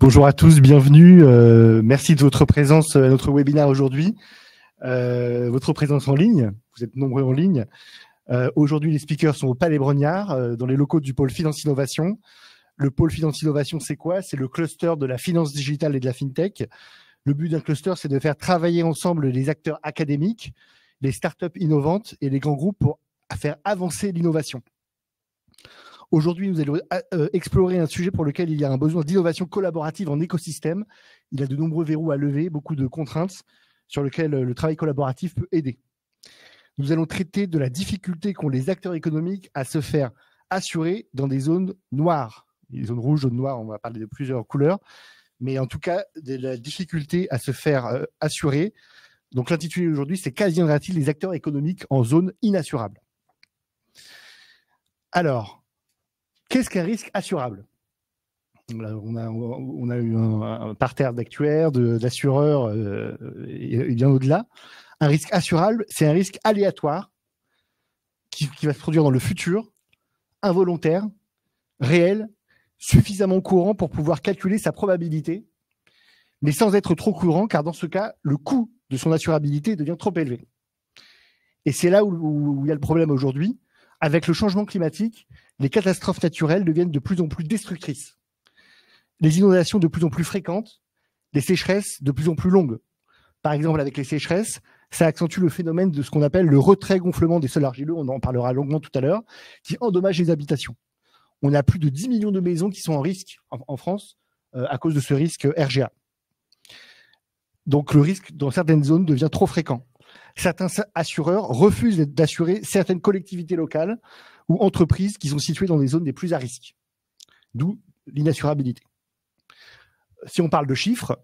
Bonjour à tous, bienvenue. Merci de votre présence à notre webinaire aujourd'hui. Votre présence en ligne, vous êtes nombreux en ligne. Aujourd'hui, les speakers sont au Palais Brongniart, dans les locaux du pôle Finance Innovation. Le pôle Finance Innovation, c'est quoi? C'est le cluster de la finance digitale et de la fintech. Le but d'un cluster, c'est de faire travailler ensemble les acteurs académiques, les startups innovantes et les grands groupes pour faire avancer l'innovation. Aujourd'hui, nous allons explorer un sujet pour lequel il y a un besoin d'innovation collaborative en écosystème. Il y a de nombreux verrous à lever, beaucoup de contraintes sur lesquelles le travail collaboratif peut aider. Nous allons traiter de la difficulté qu'ont les acteurs économiques à se faire assurer dans des zones noires. Les zones rouges, zones noires, on va parler de plusieurs couleurs, mais en tout cas, de la difficulté à se faire assurer. Donc l'intitulé aujourd'hui, c'est « Qu'adviendra-t-il des acteurs économiques en zone inassurable ?» Alors, qu'est-ce qu'un risque assurable? On a eu un parterre d'actuaires, d'assureurs et bien au-delà. Un risque assurable, c'est un risque aléatoire qui va se produire dans le futur, involontaire, réel, suffisamment courant pour pouvoir calculer sa probabilité, mais sans être trop courant, car dans ce cas, le coût de son assurabilité devient trop élevé. Et c'est là où il y a le problème aujourd'hui. Avec le changement climatique, les catastrophes naturelles deviennent de plus en plus destructrices. Les inondations de plus en plus fréquentes, les sécheresses de plus en plus longues. Par exemple, avec les sécheresses, ça accentue le phénomène de ce qu'on appelle le retrait-gonflement des sols argileux, on en parlera longuement tout à l'heure, qui endommage les habitations. On a plus de 10 millions de maisons qui sont en risque en France à cause de ce risque RGA. Donc le risque dans certaines zones devient trop fréquent. Certains assureurs refusent d'assurer certaines collectivités locales ou entreprises qui sont situées dans des zones les plus à risque, d'où l'inassurabilité. Si on parle de chiffres,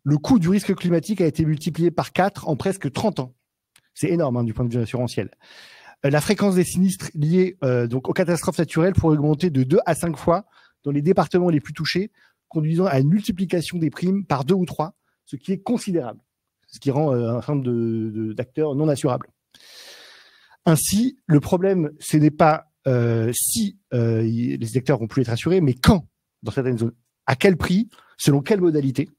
le coût du risque climatique a été multiplié par 4 en presque 30 ans. C'est énorme du point de vue assurantiel. La fréquence des sinistres liés donc aux catastrophes naturelles pourrait augmenter de 2 à 5 fois dans les départements les plus touchés, conduisant à une multiplication des primes par 2 ou 3, ce qui est considérable, ce qui rend un certain nombre d'acteurs non assurables. Ainsi, le problème, ce n'est pas si les acteurs vont plus être assurés, mais quand, dans certaines zones, à quel prix, selon quelle modalité.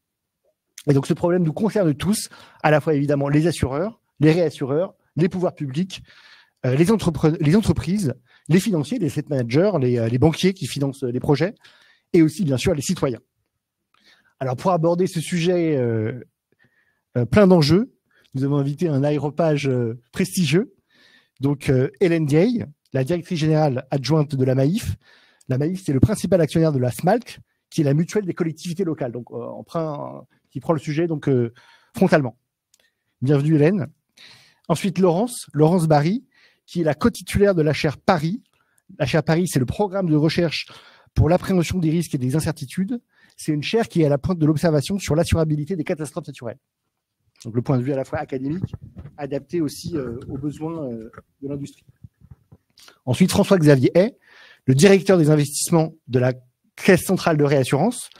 Et donc ce problème nous concerne tous, à la fois évidemment les assureurs, les réassureurs, les pouvoirs publics, les entreprises, les financiers, les asset managers, les banquiers qui financent les projets, et aussi bien sûr les citoyens. Alors pour aborder ce sujet plein d'enjeux, nous avons invité un aéropage prestigieux, donc Hélène Dieye, la directrice générale adjointe de la Maif. La Maif, c'est le principal actionnaire de la SMALC, qui est la mutuelle des collectivités locales, donc qui prend le sujet donc frontalement. Bienvenue Hélène. Ensuite Laurence Barry, qui est la co-titulaire de la chaire Paris. La chaire Paris, c'est le programme de recherche pour l'appréhension des risques et des incertitudes. C'est une chaire qui est à la pointe de l'observation sur l'assurabilité des catastrophes naturelles. Donc le point de vue à la fois académique, adapté aussi aux besoins de l'industrie. Ensuite, François-Xavier Hay, le directeur des investissements de la Caisse centrale de réassurance.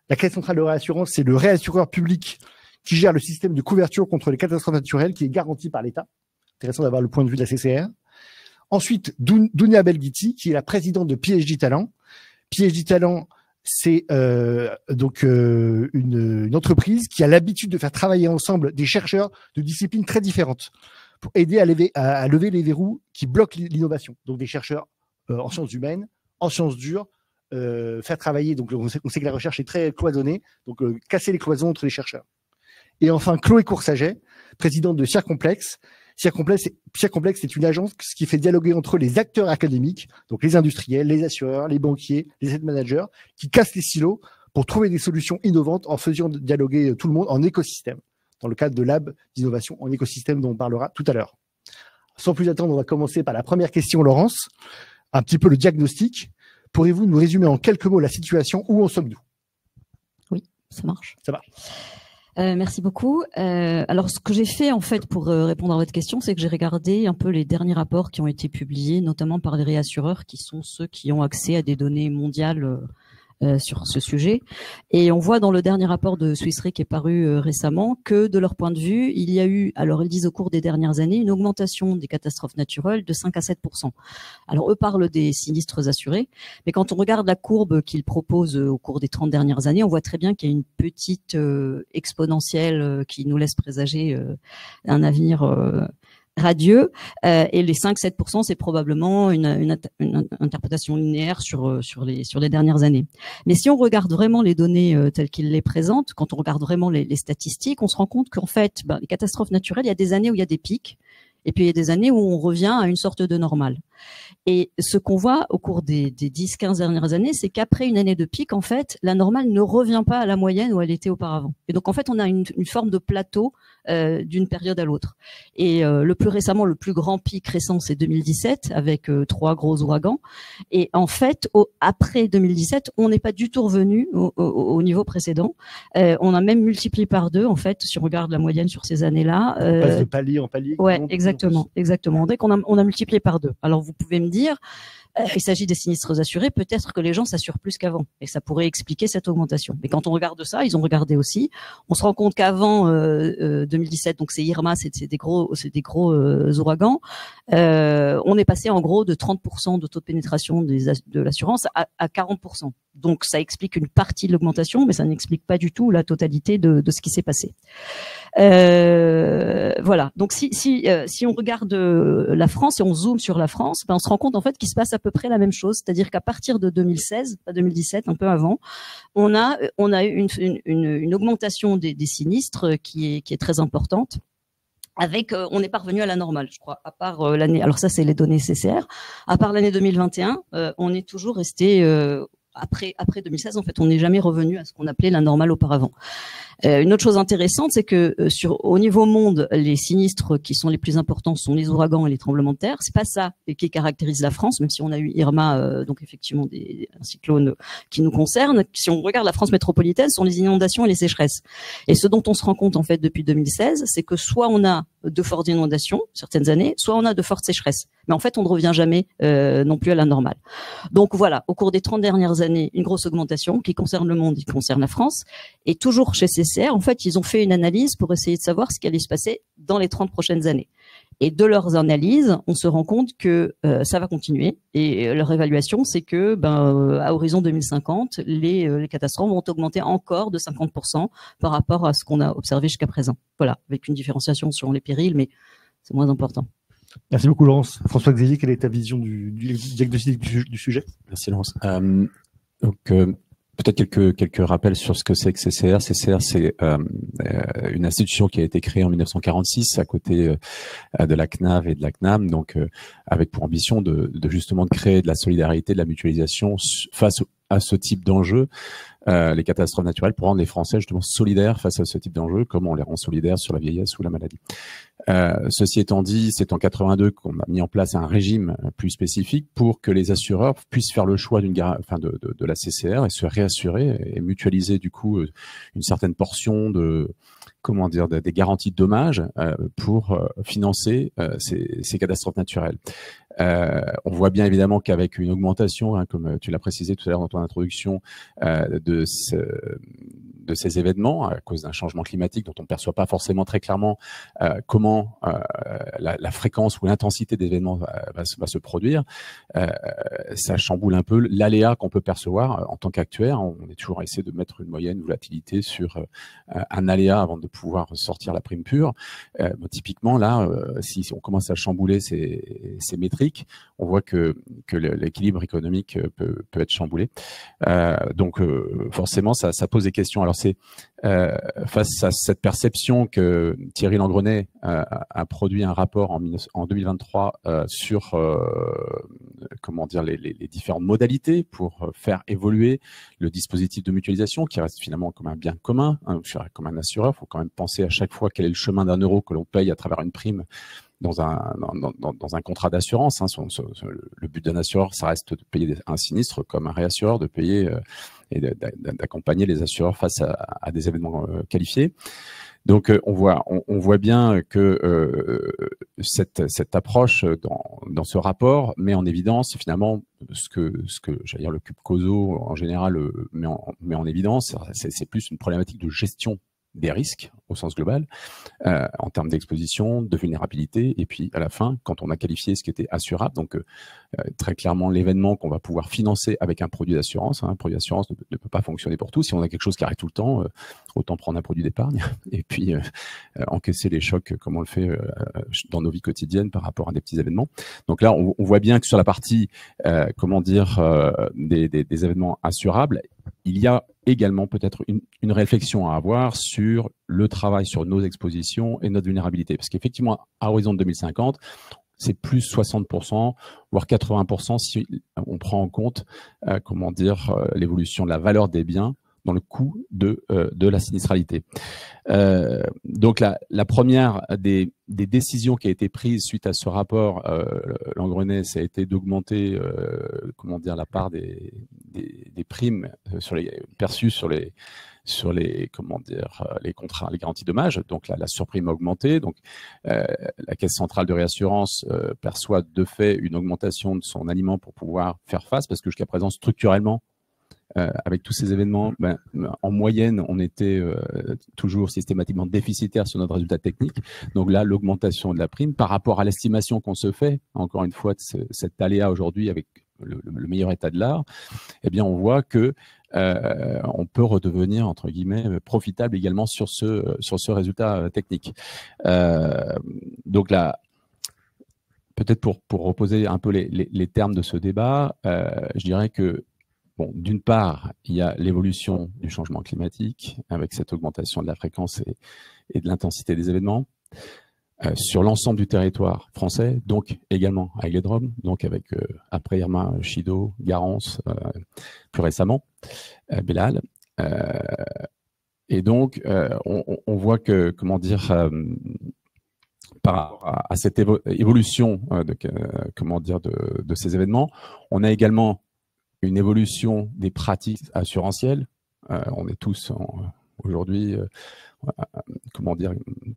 La Caisse centrale de réassurance, c'est le réassureur public qui gère le système de couverture contre les catastrophes naturelles qui est garanti par l'État. Intéressant d'avoir le point de vue de la CCR. Ensuite, Dounia Belghiti, qui est la présidente de PhD Talent. PhD Talent, c'est une entreprise qui a l'habitude de faire travailler ensemble des chercheurs de disciplines très différentes pour aider à lever les verrous qui bloquent l'innovation. Donc des chercheurs en sciences humaines, en sciences dures, faire travailler, donc on sait que la recherche est très cloisonnée, donc casser les cloisons entre les chercheurs. Et enfin, Chloé Coursaget, présidente de Circomplex. Circomplex, c'est une agence qui fait dialoguer entre les acteurs académiques, donc les industriels, les assureurs, les banquiers, les asset managers, qui cassent les silos pour trouver des solutions innovantes en faisant dialoguer tout le monde en écosystème, dans le cadre de Lab d'innovation en écosystème dont on parlera tout à l'heure. Sans plus attendre, on va commencer par la première question, Laurence. Un petit peu le diagnostic. Pourriez-vous nous résumer en quelques mots la situation? Où en sommes-nous? Oui, ça marche. Ça marche. Merci beaucoup. Alors, ce que j'ai fait en fait pour répondre à votre question, c'est que j'ai regardé un peu les derniers rapports qui ont été publiés, notamment par les réassureurs, qui sont ceux qui ont accès à des données mondiales sur ce sujet. Et on voit dans le dernier rapport de Swiss Re qui est paru récemment que de leur point de vue, il y a eu, alors ils disent au cours des dernières années, une augmentation des catastrophes naturelles de 5 à 7%. Alors eux parlent des sinistres assurés, mais quand on regarde la courbe qu'ils proposent au cours des 30 dernières années, on voit très bien qu'il y a une petite exponentielle qui nous laisse présager un avenir radieux, et les 5-7%, c'est probablement une interprétation linéaire sur les dernières années. Mais si on regarde vraiment les données telles qu'ils les présentent, quand on regarde vraiment les statistiques, on se rend compte qu'en fait, les catastrophes naturelles, il y a des années où il y a des pics, et puis il y a des années où on revient à une sorte de normale. Et ce qu'on voit au cours des 10-15 dernières années, c'est qu'après une année de pic, en fait, la normale ne revient pas à la moyenne où elle était auparavant. Et donc, en fait, on a une forme de plateau d'une période à l'autre. Et le plus récemment, le plus grand pic récent, c'est 2017, avec 3 gros ouragans. Et en fait, après 2017, on n'est pas du tout revenu au niveau précédent. On a même multiplié par 2, en fait, si on regarde la moyenne sur ces années-là. On passe de palier en palier. Ouais, exactement. Dès qu'on a multiplié par 2. Alors, vous pouvez me dire, il s'agit des sinistres assurés, peut-être que les gens s'assurent plus qu'avant, et ça pourrait expliquer cette augmentation. Mais quand on regarde ça, ils ont regardé aussi, on se rend compte qu'avant 2017, donc c'est Irma, c'est des gros ouragans, on est passé en gros de 30% de taux de pénétration de l'assurance à 40%. Donc ça explique une partie de l'augmentation, mais ça n'explique pas du tout la totalité de ce qui s'est passé. Voilà. Donc si on regarde la France et on zoome sur la France, on se rend compte en fait qu'il se passe à peu près la même chose, c'est-à-dire qu'à partir de 2016, pas 2017, un peu avant, on a eu une augmentation des sinistres qui est très importante. Avec, on n'est pas revenu à la normale, je crois, à part l'année. Alors ça, c'est les données CCR. À part l'année 2021, on est toujours resté après 2016. En fait, on n'est jamais revenu à ce qu'on appelait la normale auparavant. Une autre chose intéressante, c'est que au niveau monde, les sinistres qui sont les plus importants sont les ouragans et les tremblements de terre. C'est pas ça qui caractérise la France, même si on a eu Irma, donc effectivement un cyclone qui nous concerne. Si on regarde la France métropolitaine, ce sont les inondations et les sécheresses. Et ce dont on se rend compte en fait depuis 2016, c'est que soit on a de fortes inondations certaines années, soit on a de fortes sécheresses. Mais en fait, on ne revient jamais non plus à la normale. Donc voilà, au cours des 30 dernières années, une grosse augmentation qui concerne le monde, qui concerne la France, et toujours chez CCR, en fait, ils ont fait une analyse pour essayer de savoir ce qui allait se passer dans les 30 prochaines années. Et de leurs analyses, on se rend compte que ça va continuer. Et leur évaluation, c'est que à horizon 2050, les catastrophes vont augmenter encore de 50% par rapport à ce qu'on a observé jusqu'à présent. Voilà, avec une différenciation sur les périls, mais c'est moins important. Merci beaucoup, Laurence. François-Xavier, quelle est ta vision du diagnostic du sujet? Merci, Laurence. Peut-être quelques rappels sur ce que c'est que CCR. CCR, c'est une institution qui a été créée en 1946 à côté de la CNAV et de la CNAM, donc avec pour ambition de justement de créer de la solidarité, de la mutualisation face à ce type d'enjeux, les catastrophes naturelles, pour rendre les Français justement solidaires face à ce type d'enjeux, comme on les rend solidaires sur la vieillesse ou la maladie. Ceci étant dit, c'est en 82 qu'on a mis en place un régime plus spécifique pour que les assureurs puissent faire le choix de la CCR et se réassurer et mutualiser du coup une certaine portion des garanties de dommages pour financer ces catastrophes naturelles. On voit bien évidemment qu'avec une augmentation, comme tu l'as précisé tout à l'heure dans ton introduction, de ces événements à cause d'un changement climatique dont on ne perçoit pas forcément très clairement comment la fréquence ou l'intensité des événements va se produire, ça chamboule un peu l'aléa qu'on peut percevoir en tant qu'actuaire. On est toujours à essayer de mettre une moyenne volatilité sur un aléa avant de pouvoir sortir la prime pure. Typiquement là, si on commence à chambouler ces métriques, on voit que l'équilibre économique peut être chamboulé. Donc forcément, ça pose des questions. Alors c'est face à cette perception que Thierry Langrenay a produit un rapport en 2023 sur les différentes modalités pour faire évoluer le dispositif de mutualisation qui reste finalement comme un bien commun, comme un assureur. Il faut quand même penser à chaque fois quel est le chemin d'un euro que l'on paye à travers une prime dans un contrat d'assurance. Le but d'un assureur, ça reste de payer un sinistre comme un réassureur, de payer et d'accompagner les assureurs face à des événements qualifiés. Donc on voit bien que cette approche dans ce rapport met en évidence finalement ce que j'allais dire le cube COSO en général met en évidence, c'est plus une problématique de gestion des risques au sens global, en termes d'exposition, de vulnérabilité, et puis à la fin, quand on a qualifié ce qui était assurable, donc très clairement l'événement qu'on va pouvoir financer avec un produit d'assurance. Un produit d'assurance ne peut pas fonctionner pour tout. Si on a quelque chose qui arrive tout le temps, autant prendre un produit d'épargne et puis encaisser les chocs comme on le fait dans nos vies quotidiennes par rapport à des petits événements. Donc là, on voit bien que sur la partie, des événements assurables, il y a également peut-être une réflexion à avoir sur le travail sur nos expositions et notre vulnérabilité. Parce qu'effectivement, à horizon de 2050, c'est plus 60%, voire 80% si on prend en compte, l'évolution de la valeur des biens dans le coût de la sinistralité. Donc la première des décisions qui a été prise suite à ce rapport Langrenay, ça a été d'augmenter la part des primes perçues sur les contrats, les garanties dommages. Donc la surprime a augmenté. Donc la Caisse centrale de réassurance perçoit de fait une augmentation de son aliment pour pouvoir faire face, parce que jusqu'à présent structurellement, avec tous ces événements, en moyenne, on était toujours systématiquement déficitaire sur notre résultat technique. Donc là, l'augmentation de la prime par rapport à l'estimation qu'on se fait, encore une fois, de cet aléa aujourd'hui avec le meilleur état de l'art, eh bien, on voit que on peut redevenir, entre guillemets, profitable également sur ce résultat technique. Donc là, peut-être pour reposer un peu les termes de ce débat, je dirais que bon, d'une part, il y a l'évolution du changement climatique avec cette augmentation de la fréquence et de l'intensité des événements sur l'ensemble du territoire français, donc également avec les Drôme, donc avec après Irma, Chido, Garance, plus récemment, Bellal. Et donc, on voit que, par rapport à cette évolution de ces événements, on a également une évolution des pratiques assurantielles. On est tous aujourd'hui,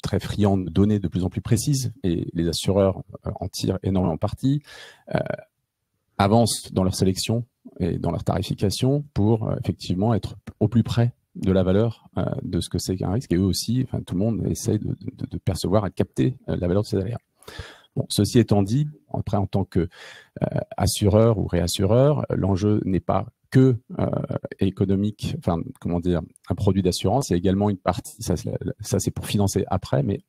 très friands de données de plus en plus précises, et les assureurs en tirent énormément parti, avancent dans leur sélection et dans leur tarification pour effectivement être au plus près de la valeur de ce que c'est qu'un risque, et eux aussi, tout le monde essaie de percevoir et de capter la valeur de ces aléas. Bon, ceci étant dit, après, en tant que assureur ou réassureur, l'enjeu n'est pas que économique, un produit d'assurance, il y a également une partie, ça c'est pour financer après, mais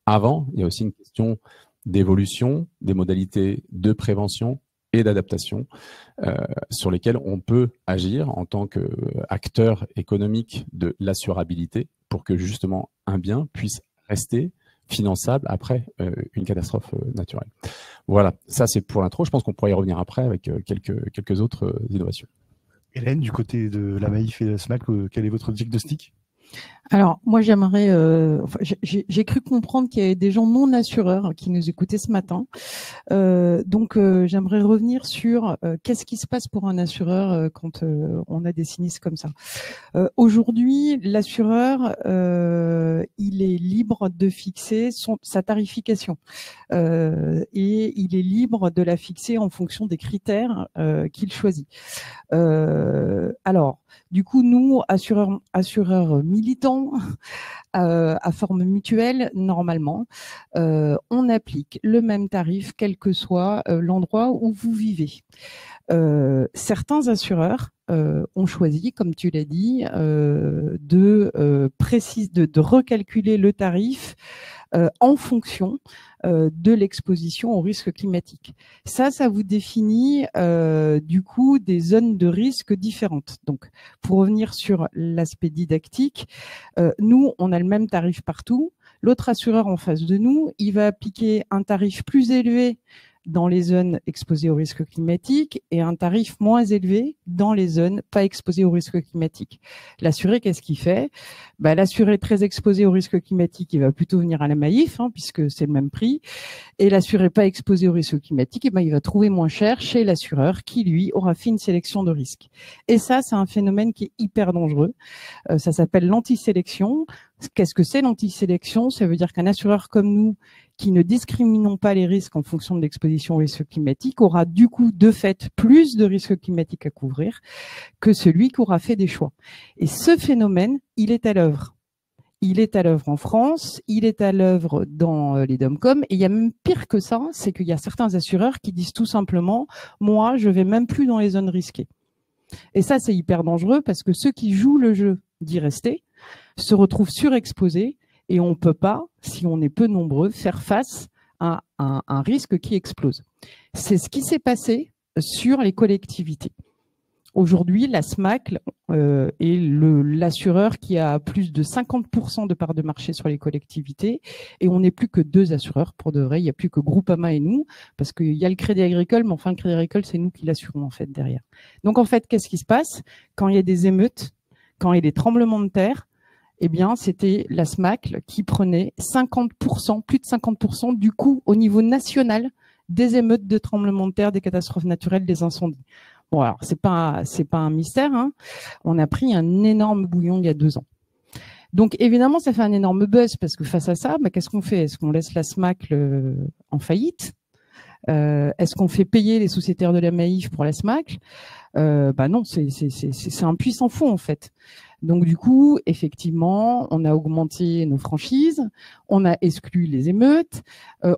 avant, il y a aussi une question d'évolution, des modalités de prévention et d'adaptation sur lesquelles on peut agir en tant qu'acteur économique de l'assurabilité pour que justement un bien puisse rester finançable après une catastrophe naturelle. Voilà, ça c'est pour l'intro. Je pense qu'on pourra y revenir après avec quelques autres innovations. Hélène, du côté de la Maïf et de la SMAC, quel est votre diagnostic ? Alors, moi, j'aimerais... j'ai cru comprendre qu'il y avait des gens non assureurs qui nous écoutaient ce matin. Donc, j'aimerais revenir sur qu'est-ce qui se passe pour un assureur quand on a des sinistres comme ça. Aujourd'hui, l'assureur, il est libre de fixer sa tarification. Et il est libre de la fixer en fonction des critères qu'il choisit. Alors, du coup, nous, assureurs militants, à forme mutuelle, normalement, on applique le même tarif, quel que soit l'endroit où vous vivez. Certains assureurs ont choisi, comme tu l'as dit, de recalculer le tarif en fonction de l'exposition au risque climatique. Ça vous définit du coup des zones de risque différentes. Donc, pour revenir sur l'aspect didactique, nous, on a le même tarif partout. L'autre assureur en face de nous, il va appliquer un tarif plus élevé dans les zones exposées au risque climatique et un tarif moins élevé dans les zones pas exposées au risque climatique. L'assuré, qu'est-ce qu'il fait ? L'assuré très exposé au risque climatique, il va plutôt venir à la Maïf, puisque c'est le même prix. Et l'assuré pas exposé au risque climatique, il va trouver moins cher chez l'assureur qui, lui, aura fait une sélection de risques. Et ça, c'est un phénomène qui est hyper dangereux. Ça s'appelle l'antisélection. Qu'est-ce que c'est l'antisélection? Ça veut dire qu'un assureur comme nous, qui ne discriminons pas les risques en fonction de l'exposition au risque climatique, aura du coup, de fait, plus de risques climatiques à couvrir que celui qui aura fait des choix. Et ce phénomène, il est à l'œuvre. Il est à l'œuvre en France, il est à l'œuvre dans les DOMCOM, et il y a même pire que ça, c'est qu'il y a certains assureurs qui disent tout simplement « moi, je vais même plus dans les zones risquées ». Et ça, c'est hyper dangereux parce que ceux qui jouent le jeu d'y rester se retrouvent surexposés et on ne peut pas, si on est peu nombreux, faire face à un risque qui explose. C'est ce qui s'est passé sur les collectivités. Aujourd'hui, la SMAC est l'assureur qui a plus de 50% de part de marché sur les collectivités et on n'est plus que 2 assureurs pour de vrai. Il n'y a plus que Groupama et nous parce qu'il y a le Crédit Agricole, mais enfin le Crédit Agricole, c'est nous qui l'assurons en fait derrière. Donc en fait, qu'est-ce qui se passe quand il y a des émeutes, quand il y a des tremblements de terre? Eh bien, c'était la SMAC qui prenait 50%, plus de 50% du coût au niveau national des émeutes, de tremblements de terre, des catastrophes naturelles, des incendies. Bon, alors, c'est pas un mystère, hein. On a pris un énorme bouillon il y a 2 ans. Donc, évidemment, ça fait un énorme buzz parce que face à ça, bah, qu'est-ce qu'on fait? Est-ce qu'on laisse la SMAC en faillite? Est-ce qu'on fait payer les sociétaires de la Maïf pour la SMAC? Bah non, c'est un puissant fond, en fait. Donc du coup, effectivement, on a augmenté nos franchises, on a exclu les émeutes,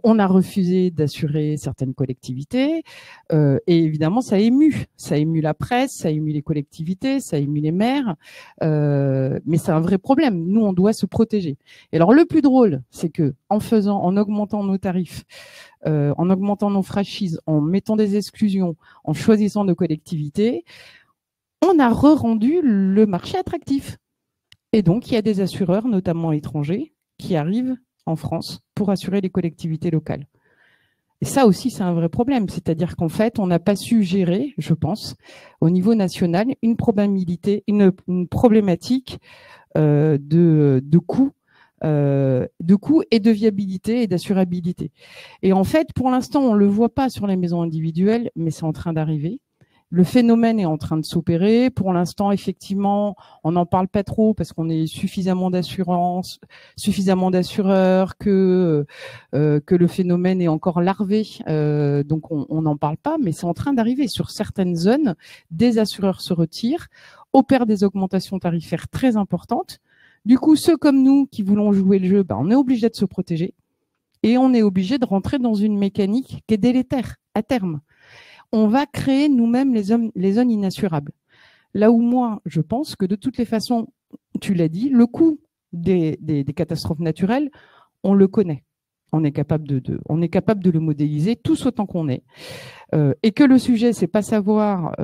on a refusé d'assurer certaines collectivités, et évidemment, ça a ému la presse, ça a ému les collectivités, ça a ému les maires, mais c'est un vrai problème. Nous, on doit se protéger. Et alors, le plus drôle, c'est que en augmentant nos tarifs, en augmentant nos franchises, en mettant des exclusions, en choisissant nos collectivités, on a rendu le marché attractif. Et donc, il y a des assureurs, notamment étrangers, qui arrivent en France pour assurer les collectivités locales. Et ça aussi, c'est un vrai problème. C'est-à-dire qu'en fait, on n'a pas su gérer, je pense, au niveau national, une problématique de coûts et de viabilité et d'assurabilité. Et en fait, pour l'instant, on ne le voit pas sur les maisons individuelles, mais c'est en train d'arriver. Le phénomène est en train de s'opérer. Pour l'instant, effectivement, on n'en parle pas trop parce qu'on est suffisamment d'assureurs, que le phénomène est encore larvé. Donc, on n'en parle pas, mais c'est en train d'arriver. Sur certaines zones, des assureurs se retirent, opèrent des augmentations tarifaires très importantes. Du coup, ceux comme nous qui voulons jouer le jeu, ben, on est obligé de se protéger et on est obligé de rentrer dans une mécanique qui est délétère à terme. On va créer nous-mêmes les zones inassurables. Là où moi, je pense que de toutes les façons, tu l'as dit, le coût des catastrophes naturelles, on le connaît. On est capable de le modéliser tous autant qu'on est. Et que le sujet, c'est pas savoir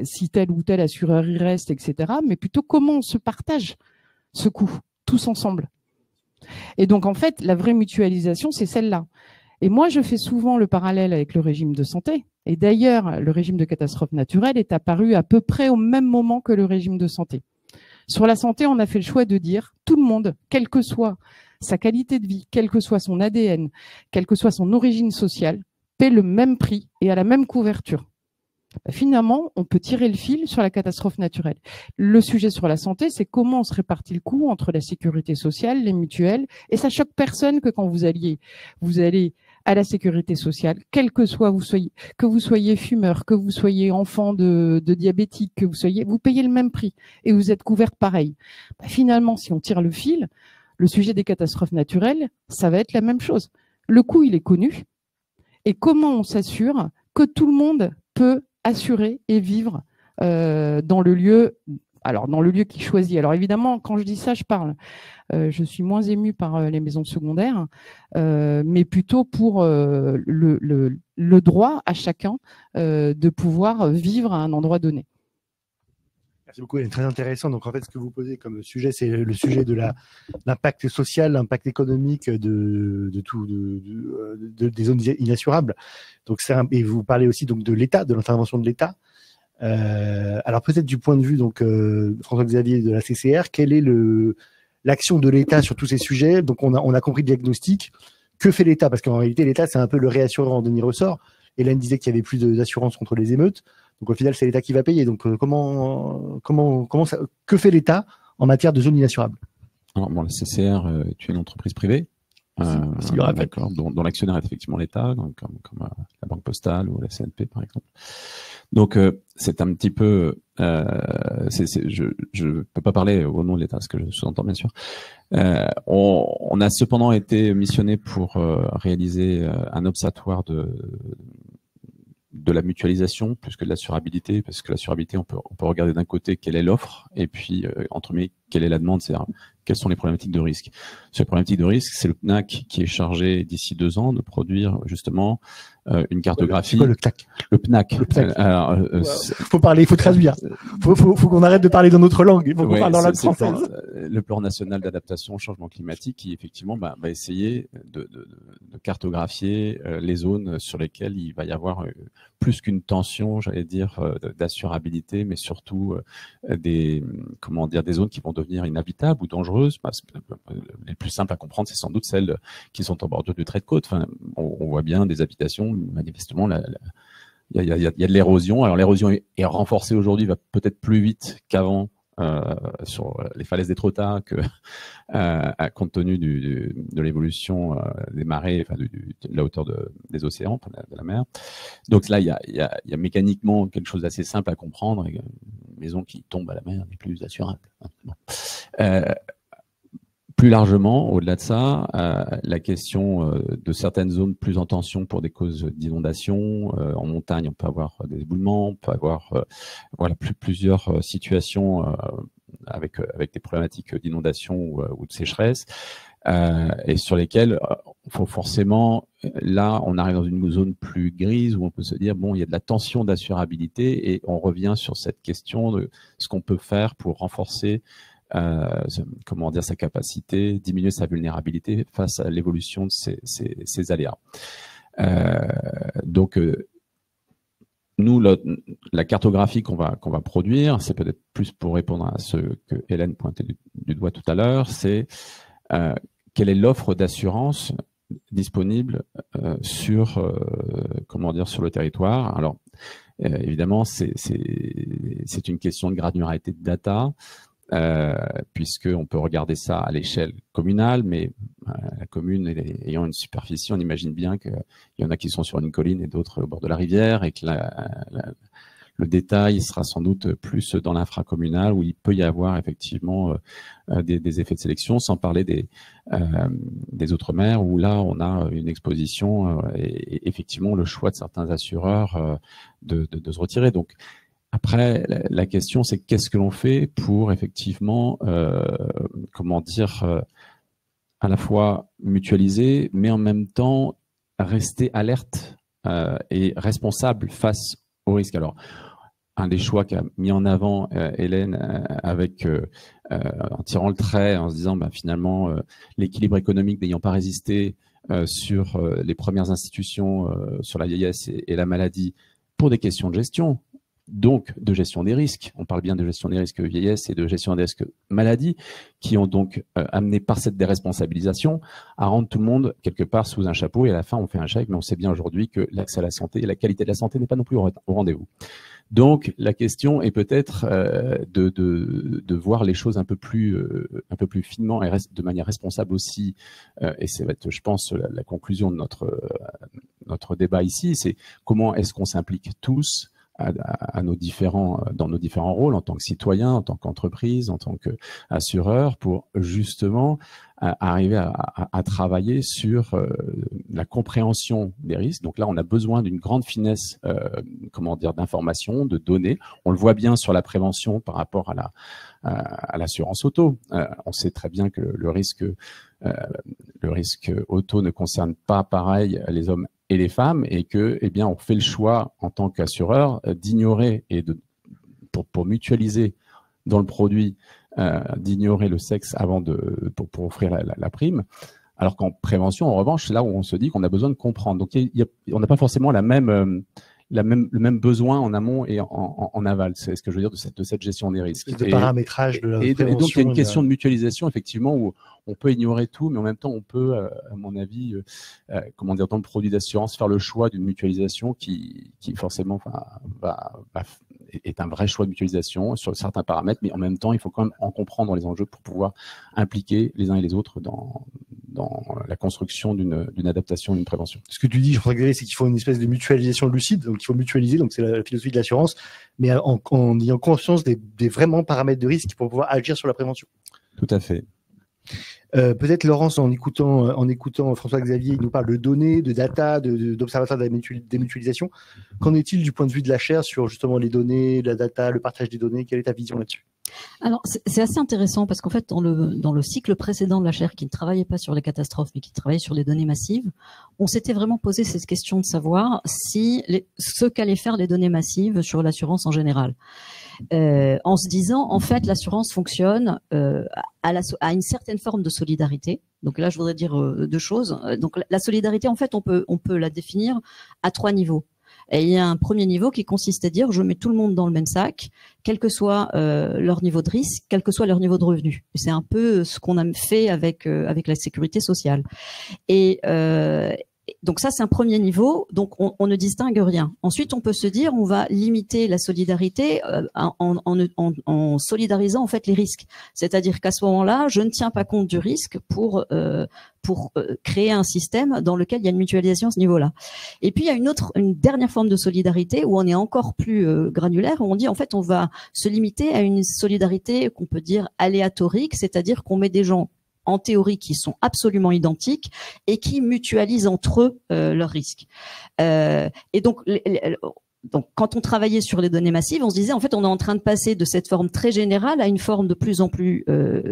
si tel ou tel assureur y reste, etc., mais plutôt comment on se partage ce coût, tous ensemble. Et donc, en fait, la vraie mutualisation, c'est celle-là. Et moi, je fais souvent le parallèle avec le régime de santé. Et d'ailleurs, le régime de catastrophe naturelle est apparu à peu près au même moment que le régime de santé. Sur la santé, on a fait le choix de dire tout le monde, quelle que soit sa qualité de vie, quel que soit son ADN, quelle que soit son origine sociale, paie le même prix et a la même couverture. Finalement, on peut tirer le fil sur la catastrophe naturelle. Le sujet sur la santé, c'est comment on se répartit le coût entre la sécurité sociale, les mutuelles, et ça choque personne que quand vous allez à la sécurité sociale, quel que soit que vous soyez fumeur, que vous soyez enfant de diabétique, vous payez le même prix et vous êtes couvert pareil. Finalement, si on tire le fil, le sujet des catastrophes naturelles, ça va être la même chose. Le coût, il est connu. Et comment on s'assure que tout le monde peut assurer et vivre dans le lieu qu'il choisit. Alors évidemment, quand je dis ça, je suis moins émue par les maisons secondaires, mais plutôt pour le droit à chacun de pouvoir vivre à un endroit donné. Merci beaucoup, c'est très intéressant. Donc en fait, ce que vous posez comme sujet, c'est le sujet de l'impact social, l'impact économique des zones inassurables. Donc et vous parlez aussi donc de l'État, de l'intervention de l'État. Alors peut-être du point de vue donc François-Xavier de la CCR, quelle est l'action de l'État sur tous ces sujets? Donc on a compris le diagnostic. Que fait l'État? Parce qu'en réalité, l'État c'est un peu le réassureur en dernier ressort. Hélène disait qu'il y avait plus d'assurance contre les émeutes. Donc au final, c'est l'État qui va payer. Donc que fait l'État en matière de zone inassurables. Alors, bon, la CCR est une entreprise privée. D'accord, dont l'actionnaire est effectivement l'État, comme la Banque Postale ou la CNP par exemple. Donc c'est un petit peu, je peux pas parler au nom de l'État, ce que je sous-entends bien sûr. On a cependant été missionné pour réaliser un observatoire de la mutualisation plus que de l'assurabilité, parce que l'assurabilité, on peut regarder d'un côté quelle est l'offre et puis entre guillemets quelle est la demande, c'est-à-dire quelles sont les problématiques de risque. Sur les problématiques de risque, c'est le PNAC qui est chargé d'ici 2 ans de produire justement une cartographie. C'est quoi le PNAC? Le PNAC. Le PNAC. Faut parler, il faut traduire. Faut qu'on arrête de parler dans notre langue. Il faut qu'on parle dans la langue française. Le plan national d'adaptation au changement climatique qui effectivement va essayer de cartographier les zones sur lesquelles il va y avoir plus qu'une tension, j'allais dire, d'assurabilité, mais surtout des zones qui vont devenir inhabitables ou dangereuses. Les plus simples à comprendre, c'est sans doute celles qui sont en bordure du trait de côte. Enfin, on voit bien des habitations, manifestement, il y a de l'érosion. Alors l'érosion est renforcée aujourd'hui, va peut-être plus vite qu'avant sur les falaises d'Étretat que compte tenu de l'évolution des marées, enfin de la hauteur des océans, de la mer. Donc là, il y a mécaniquement quelque chose d'assez simple à comprendre. Une maison qui tombe à la mer n'est plus assurable. Bon. Plus largement, au-delà de ça, la question de certaines zones plus en tension pour des causes d'inondation. En montagne, on peut avoir des éboulements, on peut avoir plusieurs situations avec des problématiques d'inondation ou de sécheresse, et sur lesquelles faut forcément, là, on arrive dans une zone plus grise où on peut se dire, bon, il y a de la tension d'assurabilité et on revient sur cette question de ce qu'on peut faire pour renforcer sa capacité, diminuer sa vulnérabilité face à l'évolution de ces aléas. Donc, nous, la cartographie qu'on va produire, c'est peut-être plus pour répondre à ce que Hélène pointait du doigt tout à l'heure, c'est quelle est l'offre d'assurance disponible sur le territoire. Alors, évidemment, c'est une question de granularité de data. Puisqu'on peut regarder ça à l'échelle communale, mais la commune ayant une superficie, on imagine bien qu'il y en a qui sont sur une colline et d'autres au bord de la rivière, et que le détail sera sans doute plus dans l'infracommunal, où il peut y avoir effectivement des effets de sélection, sans parler des Outre-mer, où là on a une exposition et effectivement le choix de certains assureurs de se retirer. Donc, après, la question, c'est qu'est-ce que l'on fait pour effectivement, à la fois mutualiser, mais en même temps rester alerte et responsable face au risque. Alors, un des choix qu'a mis en avant Hélène en tirant le trait, en se disant finalement l'équilibre économique n'ayant pas résisté sur les premières institutions, sur la vieillesse et la maladie, pour des questions de gestion. Donc, de gestion des risques. On parle bien de gestion des risques vieillesse et de gestion des risques maladie, qui ont donc amené par cette déresponsabilisation à rendre tout le monde quelque part sous un chapeau. Et à la fin, on fait un chèque, mais on sait bien aujourd'hui que l'accès à la santé et la qualité de la santé n'est pas non plus au rendez-vous. Donc, la question est peut-être de voir les choses un peu plus finement et de manière responsable aussi. Et c'est, je pense, la conclusion de notre débat ici, c'est comment est-ce qu'on s'implique tous dans nos différents rôles en tant que citoyen, en tant qu'entreprise, en tant qu'assureur, pour justement arriver à travailler sur la compréhension des risques. Donc là, on a besoin d'une grande finesse, d'information, de données. On le voit bien sur la prévention par rapport à l'assurance auto. On sait très bien que le risque auto ne concerne pas pareil les hommes et les femmes, et que, on fait le choix en tant qu'assureur d'ignorer et pour mutualiser dans le produit, d'ignorer le sexe avant pour offrir la prime. Alors qu'en prévention, en revanche, c'est là où on se dit qu'on a besoin de comprendre. Donc, on n'a pas forcément le même besoin en amont et en aval. C'est ce que je veux dire de cette gestion des risques. Et de paramétrage de la prévention. Et donc, il y a une question de mutualisation, effectivement, où on peut ignorer tout, mais en même temps, on peut, à mon avis, dans le produit d'assurance, faire le choix d'une mutualisation qui forcément va est un vrai choix de mutualisation sur certains paramètres, mais en même temps, il faut quand même en comprendre les enjeux pour pouvoir impliquer les uns et les autres dans la construction d'une adaptation, d'une prévention. Ce que tu dis, Jean-Xavier, c'est qu'il faut une espèce de mutualisation lucide, donc il faut mutualiser, donc c'est la philosophie de l'assurance, mais en ayant conscience des vraiment paramètres de risque pour pouvoir agir sur la prévention. Tout à fait. Peut-être Laurence, en écoutant François-Xavier, il nous parle de données, de data, d'observateurs de des mutualisations. Qu'en est-il du point de vue de la chaire sur justement les données, la data, le partage des données? Quelle est ta vision là-dessus? Alors, c'est assez intéressant parce qu'en fait, dans le cycle précédent de la chaire, qui ne travaillait pas sur les catastrophes, mais qui travaillait sur les données massives, on s'était vraiment posé cette question de savoir ce qu'allaient faire les données massives sur l'assurance en général. En se disant, en fait, l'assurance fonctionne à une certaine forme de solidarité. Donc là, je voudrais dire deux choses. Donc la solidarité, en fait, on peut la définir à 3 niveaux. Et il y a un premier niveau qui consiste à dire, je mets tout le monde dans le même sac, quel que soit leur niveau de risque, quel que soit leur niveau de revenu. C'est un peu ce qu'on a fait avec la sécurité sociale. Et donc ça, c'est un premier niveau. Donc on ne distingue rien. Ensuite, on peut se dire, on va limiter la solidarité en solidarisant en fait les risques. C'est-à-dire qu'à ce moment-là, je ne tiens pas compte du risque pour créer un système dans lequel il y a une mutualisation à ce niveau-là. Et puis il y a une dernière forme de solidarité où on est encore plus granulaire, où on dit en fait on va se limiter à une solidarité qu'on peut dire aléatorique, c'est-à-dire qu'on met des gens en théorie qui sont absolument identiques et qui mutualisent entre eux leurs risques. Et donc quand on travaillait sur les données massives, on se disait en fait on est en train de passer de cette forme très générale à une forme de plus en plus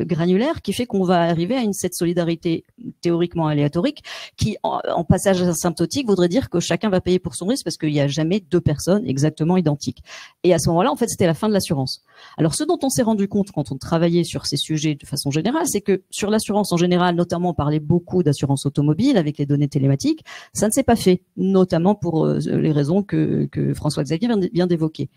granulaire qui fait qu'on va arriver à cette solidarité théoriquement aléatorique qui en passage asymptotique voudrait dire que chacun va payer pour son risque parce qu'il n'y a jamais 2 personnes exactement identiques. Et à ce moment-là, en fait, c'était la fin de l'assurance. Alors ce dont on s'est rendu compte quand on travaillait sur ces sujets de façon générale, c'est que sur l'assurance en général, notamment on parlait beaucoup d'assurance automobile avec les données télématiques, ça ne s'est pas fait, notamment pour les raisons que François-Xavier vient d'évoquer.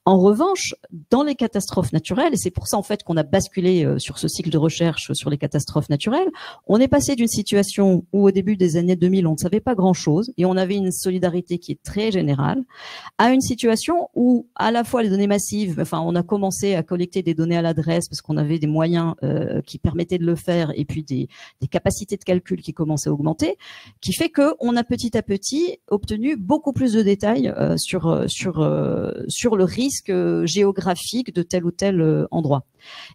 En revanche, dans les catastrophes naturelles, et c'est pour ça en fait qu'on a basculé sur ce cycle de recherche sur les catastrophes naturelles, on est passé d'une situation où au début des années 2000, on ne savait pas grand-chose et on avait une solidarité qui est très générale, à une situation où à la fois les données massives, enfin on a commencé à collecter des données à l'adresse parce qu'on avait des moyens qui permettaient de le faire et puis des capacités de calcul qui commençaient à augmenter, qui fait que on a petit à petit obtenu beaucoup plus de détails sur le risque géographique de tel ou tel endroit.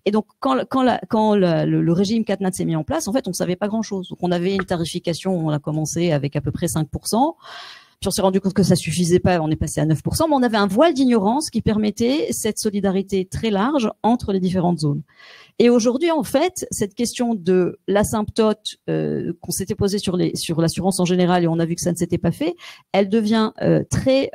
Et donc, quand le régime CatNat s'est mis en place, en fait, on ne savait pas grand-chose. Donc, on avait une tarification, on a commencé avec à peu près 5%. Puis on s'est rendu compte que ça suffisait pas, on est passé à 9%, mais on avait un voile d'ignorance qui permettait cette solidarité très large entre les différentes zones. Et aujourd'hui, en fait, cette question de l'asymptote qu'on s'était posée sur l'assurance en général et on a vu que ça ne s'était pas fait, elle devient très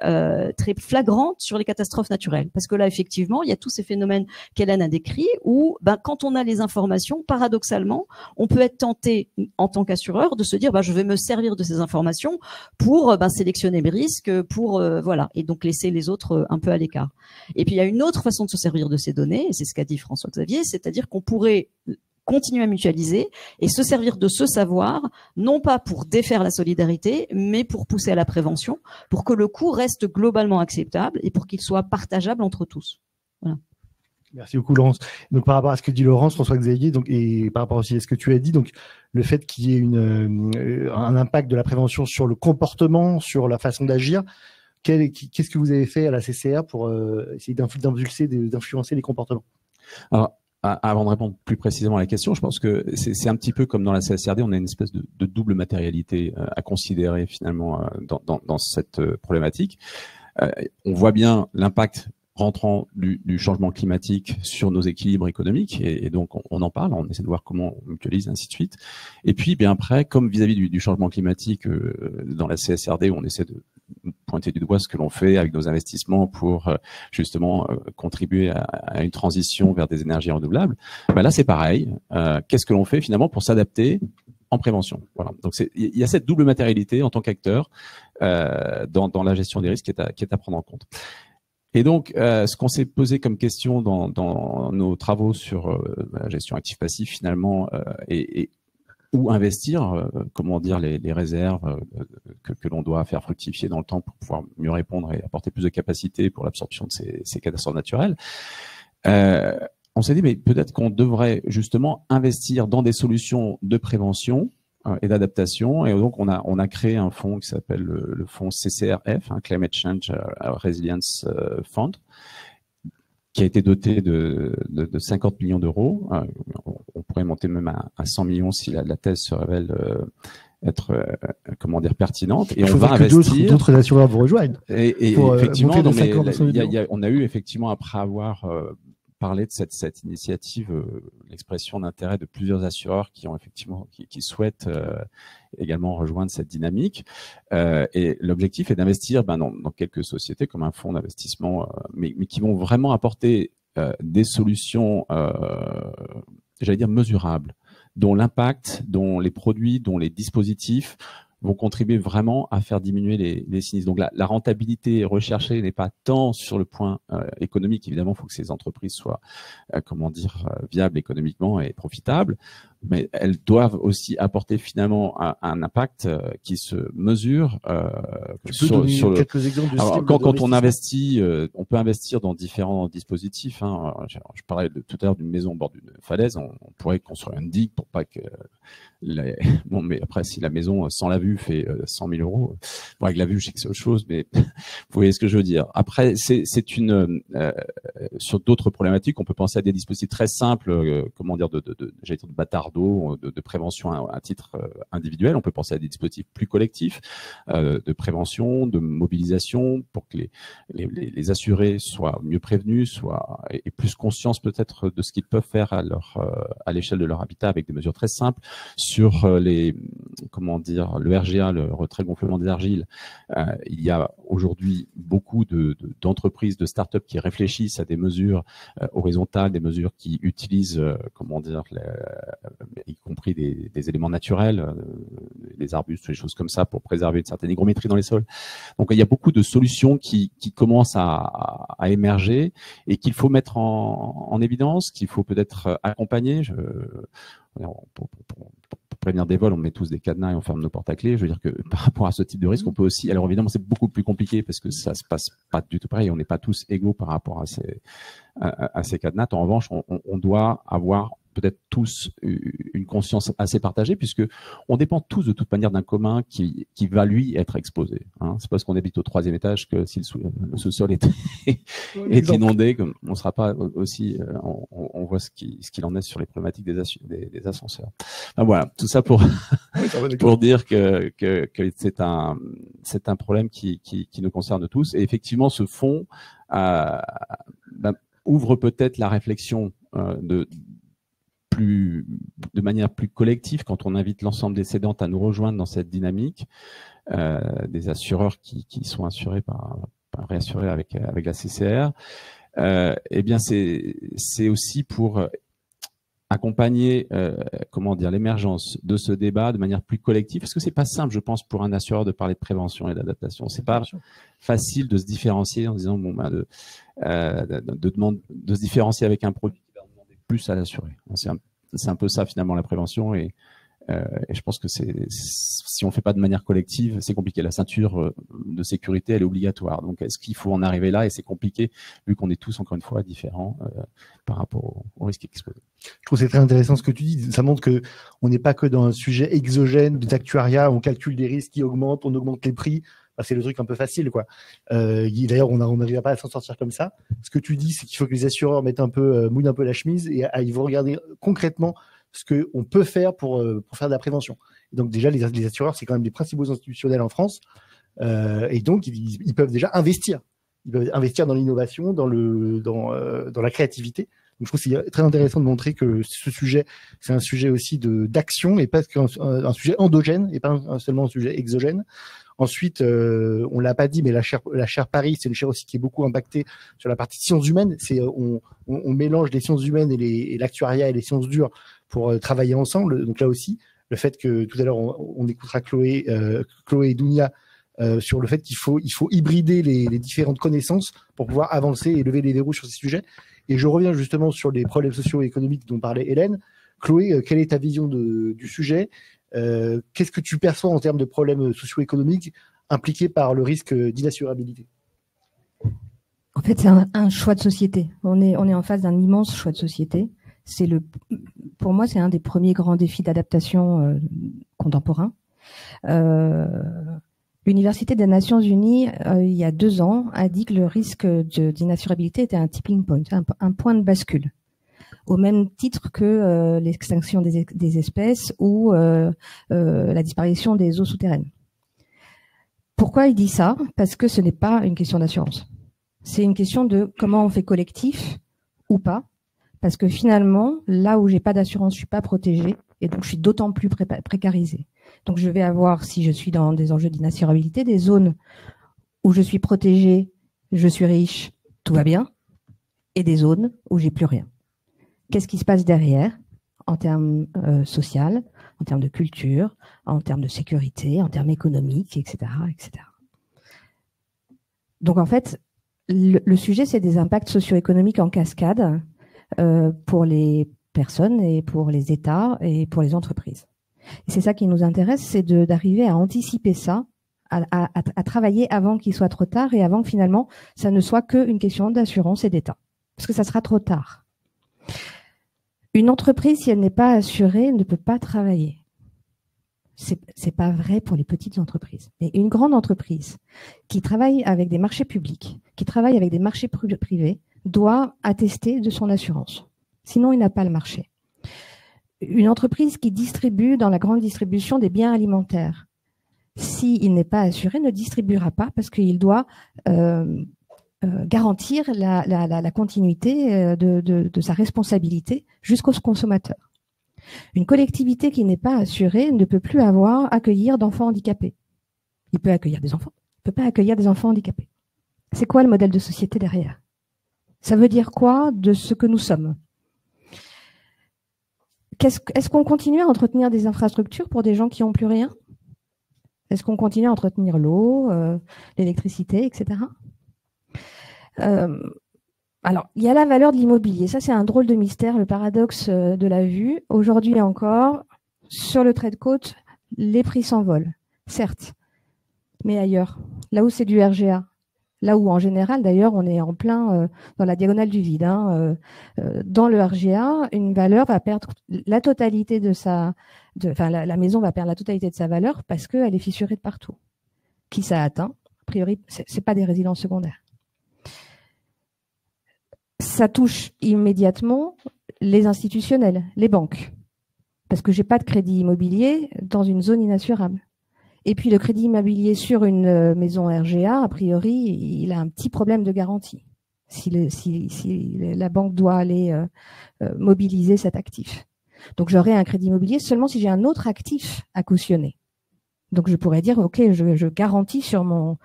flagrante sur les catastrophes naturelles. Parce que là, effectivement, il y a tous ces phénomènes qu'Hélène a décrits où, quand on a les informations, paradoxalement, on peut être tenté en tant qu'assureur de se dire, je vais me servir de ces informations pour sélectionner mes risques, pour voilà, et donc laisser les autres un peu à l'écart. Et puis il y a une autre façon de se servir de ces données, et c'est ce qu'a dit François-Xavier, c'est-à-dire qu'on pourrait continuer à mutualiser et se servir de ce savoir, non pas pour défaire la solidarité, mais pour pousser à la prévention, pour que le coût reste globalement acceptable et pour qu'il soit partageable entre tous. Voilà. Merci beaucoup, Laurence. Donc, par rapport à ce que dit Laurence, François-Xavier, donc, et par rapport aussi à ce que tu as dit, donc, le fait qu'il y ait un impact de la prévention sur le comportement, sur la façon d'agir, qu'est-ce que vous avez fait à la CCR pour essayer d'influencer les comportements? Alors, avant de répondre plus précisément à la question, je pense que c'est un petit peu comme dans la CSRD, on a une espèce de double matérialité à considérer finalement dans cette problématique. On voit bien l'impact rentrant du changement climatique sur nos équilibres économiques et donc on en parle, on essaie de voir comment on mutualise, ainsi de suite. Et puis bien après, comme vis-à-vis du changement climatique dans la CSRD, où on essaie de pointer du doigt ce que l'on fait avec nos investissements pour justement contribuer à une transition vers des énergies renouvelables, là c'est pareil. Qu'est-ce que l'on fait finalement pour s'adapter en prévention? Voilà. Donc il y a cette double matérialité en tant qu'acteur dans la gestion des risques qui est à prendre en compte. Et donc, ce qu'on s'est posé comme question dans nos travaux sur la gestion active-passive finalement, et ou investir, comment dire, les réserves que l'on doit faire fructifier dans le temps pour pouvoir mieux répondre et apporter plus de capacité pour l'absorption de ces catastrophes naturelles. On s'est dit, mais peut-être qu'on devrait justement investir dans des solutions de prévention et d'adaptation. Et donc, on a créé un fonds qui s'appelle le fonds CCRF, Climate Change Resilience Fund, qui a été doté de 50 millions d'euros. On pourrait monter même à 100 millions si la thèse se révèle être comment dire, pertinente. Et on va investir. D'autres assureurs vous rejoignent. Et effectivement, on a eu effectivement, après avoir parlé de cette initiative, l'expression d'intérêt de plusieurs assureurs qui ont effectivement qui souhaitent également rejoindre cette dynamique. Et l'objectif est d'investir dans quelques sociétés comme un fonds d'investissement, mais qui vont vraiment apporter des solutions, j'allais dire mesurables, dont l'impact, dont les produits, dont les dispositifs vont contribuer vraiment à faire diminuer les sinistres. Donc la rentabilité recherchée n'est pas tant sur le point économique. Évidemment, il faut que ces entreprises soient, viables économiquement et profitables, mais elles doivent aussi apporter finalement un impact qui se mesure sur quelques exemples de quand on investit, on peut investir dans différents dispositifs. Je parlais tout à l'heure d'une maison au bord d'une falaise. On pourrait construire une digue pour pas que bon, mais après, si la maison sans la vue fait 100 000 euros, bon, avec la vue, je sais que c'est autre chose, mais vous voyez ce que je veux dire. Après, c'est une sur d'autres problématiques, on peut penser à des dispositifs très simples, j'allais dire de bâtard d'eau, de prévention à titre individuel. On peut penser à des dispositifs plus collectifs de prévention, de mobilisation, pour que les assurés soient mieux prévenus, et plus conscience peut-être de ce qu'ils peuvent faire à l'échelle de leur habitat, avec des mesures très simples. Sur le RGA, le retrait gonflement des argiles, il y a aujourd'hui beaucoup d'entreprises, de start-up qui réfléchissent à des mesures horizontales, des mesures qui utilisent, y compris des éléments naturels, des arbustes, des choses comme ça, pour préserver une certaine hygrométrie dans les sols. Donc il y a beaucoup de solutions qui commencent à émerger et qu'il faut mettre en évidence, qu'il faut peut-être accompagner. Pour prévenir des vols, on met tous des cadenas et on ferme nos portes à clés. Je veux dire que par rapport à ce type de risque, on peut aussi. Alors évidemment, c'est beaucoup plus compliqué parce que ça se passe pas du tout pareil. On n'est pas tous égaux par rapport à ces cadenas. En revanche, on doit avoir peut-être tous une conscience assez partagée, puisque on dépend tous de toute manière d'un commun qui va lui être exposé. C'est parce qu'on habite au 3e étage que si le sous-sol est inondé, on ne sera pas aussi. On voit ce qu'il en est sur les problématiques des ascenseurs. Enfin, voilà, tout ça pour dire que c'est un problème qui nous concerne tous. Et effectivement, ce fonds ouvre peut-être la réflexion de manière plus collective quand on invite l'ensemble des cédantes à nous rejoindre dans cette dynamique, des assureurs qui sont assurés réassurés avec la CCR. Eh bien, c'est aussi pour accompagner l'émergence de ce débat de manière plus collective, parce que c'est pas simple, je pense, pour un assureur de parler de prévention et d'adaptation. C'est pas facile de se différencier en disant de se différencier avec un produit qui va demander plus à l'assuré. C'est un peu ça finalement la prévention, et je pense que si on fait pas de manière collective, c'est compliqué. La ceinture de sécurité, elle est obligatoire. Donc est-ce qu'il faut en arriver là? Et c'est compliqué vu qu'on est tous encore une fois différents par rapport au risque exposé. Je trouve que c'est très intéressant ce que tu dis. Ça montre que on n'est pas que dans un sujet exogène d'actuariat, on calcule des risques qui augmentent, on augmente les prix. C'est le truc un peu facile, quoi. D'ailleurs, on n'arrive pas à s'en sortir comme ça. Ce que tu dis, c'est qu'il faut que les assureurs mouillent un peu la chemise et ils vont regarder concrètement ce qu'on peut faire pour faire de la prévention. Et donc déjà, les assureurs, c'est quand même des principaux institutionnels en France, et donc ils peuvent déjà investir. Ils peuvent investir dans l'innovation, dans la créativité. Donc je trouve que c'est très intéressant de montrer que ce sujet, c'est un sujet aussi d'action et pas un sujet endogène et pas seulement un sujet exogène. Ensuite, on l'a pas dit, mais la chaire Paris, c'est une chaire aussi qui est beaucoup impactée sur la partie sciences humaines. On mélange les sciences humaines et l'actuariat et les sciences dures pour travailler ensemble. Donc là aussi, le fait que tout à l'heure on écoutera Chloé et Dounia sur le fait qu'il faut hybrider les différentes connaissances pour pouvoir avancer et lever les verrous sur ces sujets. Et je reviens justement sur les problèmes socio-économiques dont parlait Hélène. Chloé, quelle est ta vision du sujet? Qu'est-ce que tu perçois en termes de problèmes socio-économiques impliqués par le risque d'inassurabilité? En fait, c'est un choix de société. On est en face d'un immense choix de société. Pour moi, c'est un des premiers grands défis d'adaptation contemporains. L'Université des Nations Unies, il y a 2 ans, a dit que le risque d'inassurabilité était un tipping point, un point de bascule, au même titre que l'extinction des espèces ou la disparition des eaux souterraines. Pourquoi il dit ça? Parce que ce n'est pas une question d'assurance. C'est une question de comment on fait collectif ou pas. Parce que finalement, là où j'ai pas d'assurance, je suis pas protégée et donc je suis d'autant plus précarisée. Donc je vais avoir, si je suis dans des enjeux d'inassurabilité, des zones où je suis protégée, je suis riche, tout va bien, et des zones où j'ai plus rien. Qu'est-ce qui se passe derrière en termes social, en termes de culture, en termes de sécurité, en termes économiques, etc., etc. Donc en fait, le sujet, c'est des impacts socio-économiques en cascade pour les personnes et pour les États et pour les entreprises. Et c'est ça qui nous intéresse, c'est d'arriver à anticiper ça, à travailler avant qu'il soit trop tard et avant que finalement, ça ne soit qu'une question d'assurance et d'État. Parce que ça sera trop tard. Une entreprise, si elle n'est pas assurée, ne peut pas travailler. C'est pas vrai pour les petites entreprises. Mais une grande entreprise qui travaille avec des marchés publics, qui travaille avec des marchés privés, doit attester de son assurance. Sinon, il n'a pas le marché. Une entreprise qui distribue dans la grande distribution des biens alimentaires, s'il n'est pas assuré, ne distribuera pas parce qu'il doit garantir la continuité de sa responsabilité jusqu'au consommateur. Une collectivité qui n'est pas assurée ne peut plus accueillir d'enfants handicapés. Il peut accueillir des enfants, il ne peut pas accueillir des enfants handicapés. C'est quoi le modèle de société derrière? Ça veut dire quoi de ce que nous sommes? Est-ce qu'on continue à entretenir des infrastructures pour des gens qui n'ont plus rien? Est-ce qu'on continue à entretenir l'eau, l'électricité, etc. Alors, il y a la valeur de l'immobilier. Ça, c'est un drôle de mystère, le paradoxe de la vue. Aujourd'hui encore, sur le trait de côte, les prix s'envolent, certes. Mais ailleurs, là où c'est du RGA, là où en général, d'ailleurs, on est en plein dans la diagonale du vide. Dans le RGA, une valeur va perdre la totalité de la maison va perdre la totalité de sa valeur parce qu'elle est fissurée de partout. Qui ça atteint? A priori, c'est pas des résidences secondaires. Ça touche immédiatement les institutionnels, les banques, parce que j'ai pas de crédit immobilier dans une zone inassurable. Et puis le crédit immobilier sur une maison RGA, a priori, il a un petit problème de garantie. Si la banque doit aller mobiliser cet actif. Donc j'aurai un crédit immobilier seulement si j'ai un autre actif à cautionner. Donc je pourrais dire, ok, je garantis sur mon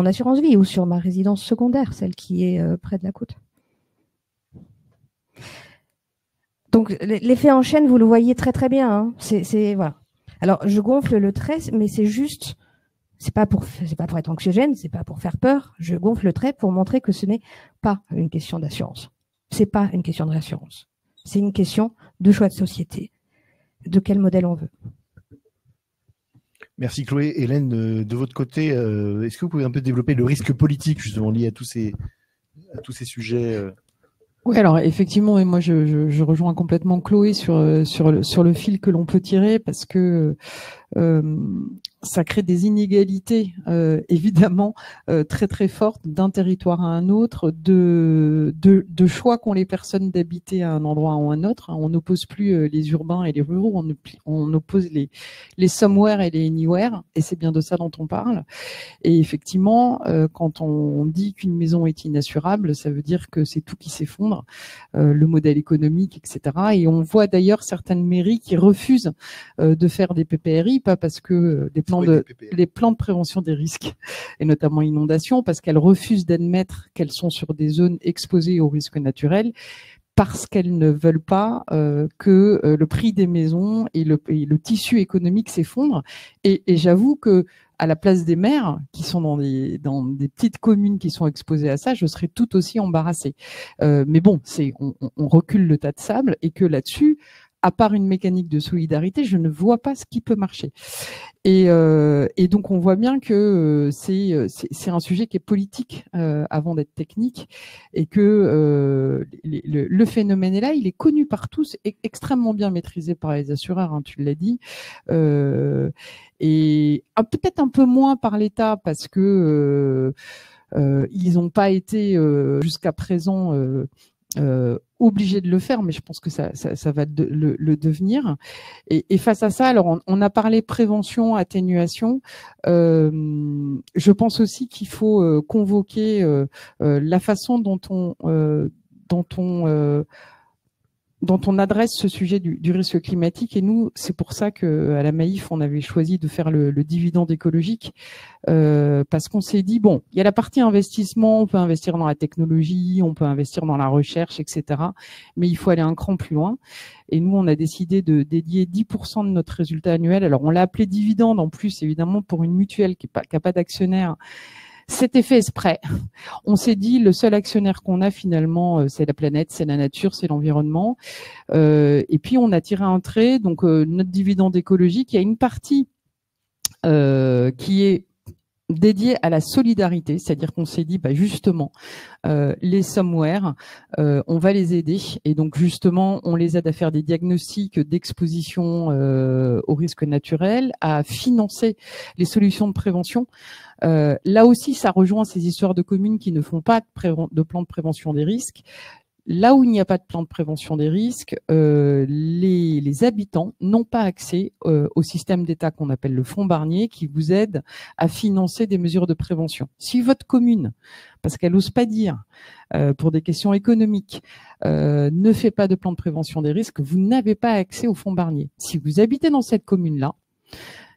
assurance vie ou sur ma résidence secondaire, celle qui est près de la côte. Donc l'effet en chaîne, vous le voyez très très bien. Hein. Voilà. Alors je gonfle le trait, mais c'est pas pour être anxiogène, c'est pas pour faire peur. Je gonfle le trait pour montrer que ce n'est pas une question d'assurance. C'est pas une question de réassurance. C'est une question de choix de société. De quel modèle on veut. Merci Chloé. Hélène, de votre côté, est-ce que vous pouvez un peu développer le risque politique justement lié à tous ces sujets Oui, alors effectivement, et moi je rejoins complètement Chloé sur le fil que l'on peut tirer parce que ça crée des inégalités évidemment très très fortes d'un territoire à un autre, de choix qu'ont les personnes d'habiter à un endroit ou à un autre. On n'oppose plus les urbains et les ruraux, on oppose les somewhere et les anywhere, et c'est bien de ça dont on parle. Et effectivement, quand on dit qu'une maison est inassurable, ça veut dire que c'est tout qui s'effondre, le modèle économique, etc. Et on voit d'ailleurs certaines mairies qui refusent de faire des PPRI, pas parce que les plans de prévention des risques, et notamment inondations, parce qu'elles refusent d'admettre qu'elles sont sur des zones exposées aux risques naturels, parce qu'elles ne veulent pas que le prix des maisons et le tissu économique s'effondrent. Et j'avoue que à la place des maires qui sont dans des petites communes qui sont exposées à ça, je serais tout aussi embarrassée. Mais bon, on recule le tas de sable et que là-dessus, à part une mécanique de solidarité, je ne vois pas ce qui peut marcher. Et donc on voit bien que c'est un sujet qui est politique avant d'être technique, et que le phénomène est là, il est connu par tous, extrêmement bien maîtrisé par les assureurs, hein, tu l'as dit, et peut-être un peu moins par l'État parce que ils n'ont pas été jusqu'à présent obligés de le faire, mais je pense que ça va le devenir. Et face à ça, alors on a parlé prévention, atténuation. Je pense aussi qu'il faut convoquer la façon dont on adresse ce sujet du risque climatique. Et nous, c'est pour ça qu'à la Maïf, on avait choisi de faire le dividende écologique, parce qu'on s'est dit, bon, il y a la partie investissement, on peut investir dans la technologie, on peut investir dans la recherche, etc. Mais il faut aller un cran plus loin. Et nous, on a décidé de dédier 10% de notre résultat annuel. Alors, on l'a appelé dividende, en plus, évidemment, pour une mutuelle qui n'a pas d'actionnaire. C'était fait exprès. On s'est dit, le seul actionnaire qu'on a finalement, c'est la planète, c'est la nature, c'est l'environnement. Et puis, on a tiré un trait. Donc, notre dividende écologique, il y a une partie qui est dédiée à la solidarité, c'est-à-dire qu'on s'est dit, bah, justement, les somewhere, on va les aider. Et donc, justement, on les aide à faire des diagnostics d'exposition aux risques naturels, à financer les solutions de prévention. Là aussi, ça rejoint ces histoires de communes qui ne font pas de plan de prévention des risques. Là où il n'y a pas de plan de prévention des risques, les habitants n'ont pas accès au système d'État qu'on appelle le fonds Barnier, qui vous aide à financer des mesures de prévention. Si votre commune, parce qu'elle n'ose pas dire, pour des questions économiques, ne fait pas de plan de prévention des risques, vous n'avez pas accès au fonds Barnier. Si vous habitez dans cette commune-là,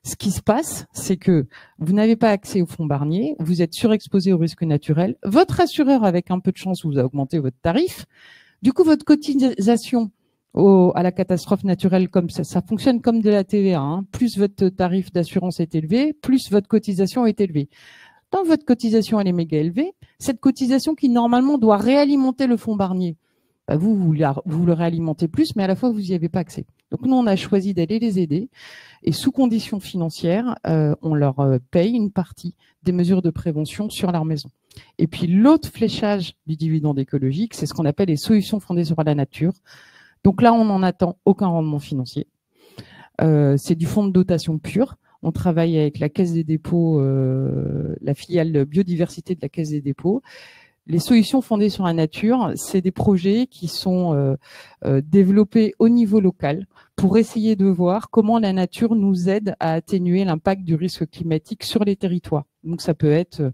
ce qui se passe, c'est que vous n'avez pas accès au fonds Barnier, vous êtes surexposé aux risques naturels, votre assureur, avec un peu de chance, vous a augmenté votre tarif. Du coup, votre cotisation à la catastrophe naturelle, comme ça fonctionne comme de la TVA, hein, plus votre tarif d'assurance est élevé, plus votre cotisation est élevée. Tant votre cotisation elle est méga élevée, cette cotisation qui normalement doit réalimenter le fonds Barnier, bah vous le réalimentez plus, mais à la fois vous n'y avez pas accès. Donc nous, on a choisi d'aller les aider, et sous conditions financières, on leur paye une partie des mesures de prévention sur leur maison. Et puis l'autre fléchage du dividende écologique, c'est ce qu'on appelle les solutions fondées sur la nature. Donc là, on n'en attend aucun rendement financier. C'est du fonds de dotation pur. On travaille avec la Caisse des dépôts, la filiale biodiversité de la Caisse des dépôts. Les solutions fondées sur la nature, c'est des projets qui sont développés au niveau local pour essayer de voir comment la nature nous aide à atténuer l'impact du risque climatique sur les territoires. Donc ça peut être,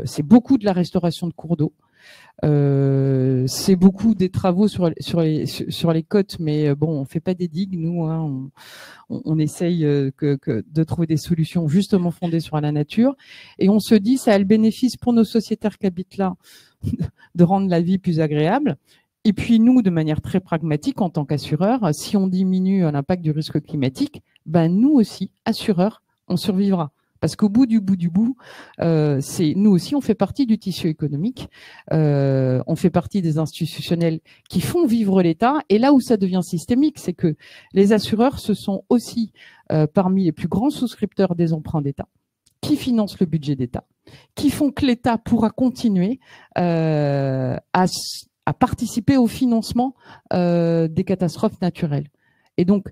c'est beaucoup de la restauration de cours d'eau. C'est beaucoup des travaux sur les côtes, mais bon, on fait pas des digues, nous, hein, on essaye de trouver des solutions justement fondées sur la nature, et on se dit ça a le bénéfice pour nos sociétaires qui habitent là de rendre la vie plus agréable. Et puis nous, de manière très pragmatique, en tant qu'assureurs, si on diminue l'impact du risque climatique, ben nous aussi, assureurs, on survivra. Parce qu'au bout du bout, c'est nous aussi, on fait partie du tissu économique, on fait partie des institutionnels qui font vivre l'État. Et là où ça devient systémique, c'est que les assureurs, ce sont aussi parmi les plus grands souscripteurs des emprunts d'État, qui financent le budget d'État, qui font que l'État pourra continuer à participer au financement des catastrophes naturelles. Et donc,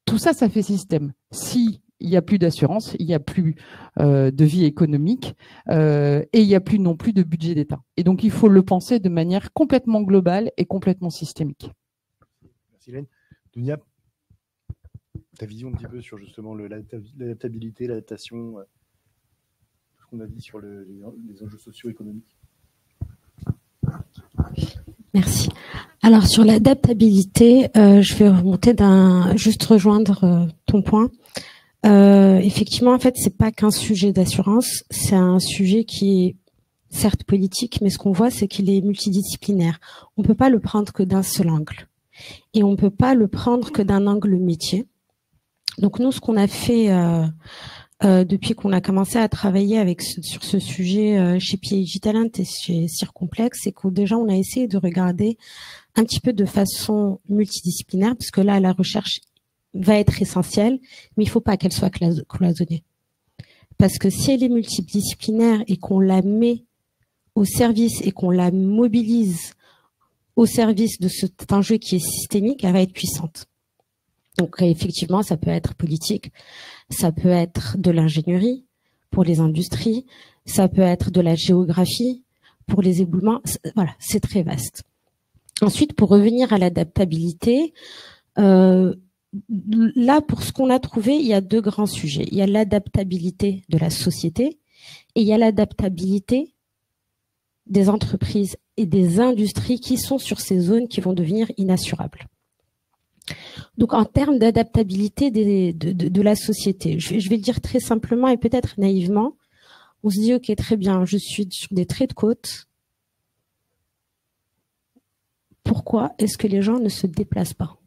tout ça, ça fait système. Si il n'y a plus d'assurance, il n'y a plus de vie économique, et il n'y a plus non plus de budget d'État. Et donc, il faut le penser de manière complètement globale et complètement systémique. Merci Hélène. Dunia, ta vision un petit peu sur justement l'adaptabilité, l'adaptation, tout ce qu'on a dit sur les enjeux socio-économiques. Merci. Alors, sur l'adaptabilité, je vais juste rejoindre ton point. Effectivement, en fait, c'est pas qu'un sujet d'assurance, c'est un sujet qui est certes politique, mais ce qu'on voit, c'est qu'il est multidisciplinaire. On peut pas le prendre que d'un seul angle. Et on peut pas le prendre que d'un angle métier. Donc nous, ce qu'on a fait depuis qu'on a commencé à travailler sur ce sujet chez PhD Talent et chez Circomplex, c'est que déjà on a essayé de regarder un petit peu de façon multidisciplinaire, parce que là la recherche va être essentielle, mais il faut pas qu'elle soit cloisonnée. Parce que si elle est multidisciplinaire et qu'on la met au service et qu'on la mobilise au service de cet enjeu qui est systémique, elle va être puissante. Donc effectivement, ça peut être politique, ça peut être de l'ingénierie pour les industries, ça peut être de la géographie pour les éboulements. Voilà, c'est très vaste. Ensuite, pour revenir à l'adaptabilité, là, pour ce qu'on a trouvé, il y a deux grands sujets. Il y a l'adaptabilité de la société et il y a l'adaptabilité des entreprises et des industries qui sont sur ces zones qui vont devenir inassurables. Donc, en termes d'adaptabilité de la société, je vais le dire très simplement et peut-être naïvement, on se dit, OK, très bien, je suis sur des traits de côte. Pourquoi est-ce que les gens ne se déplacent pas?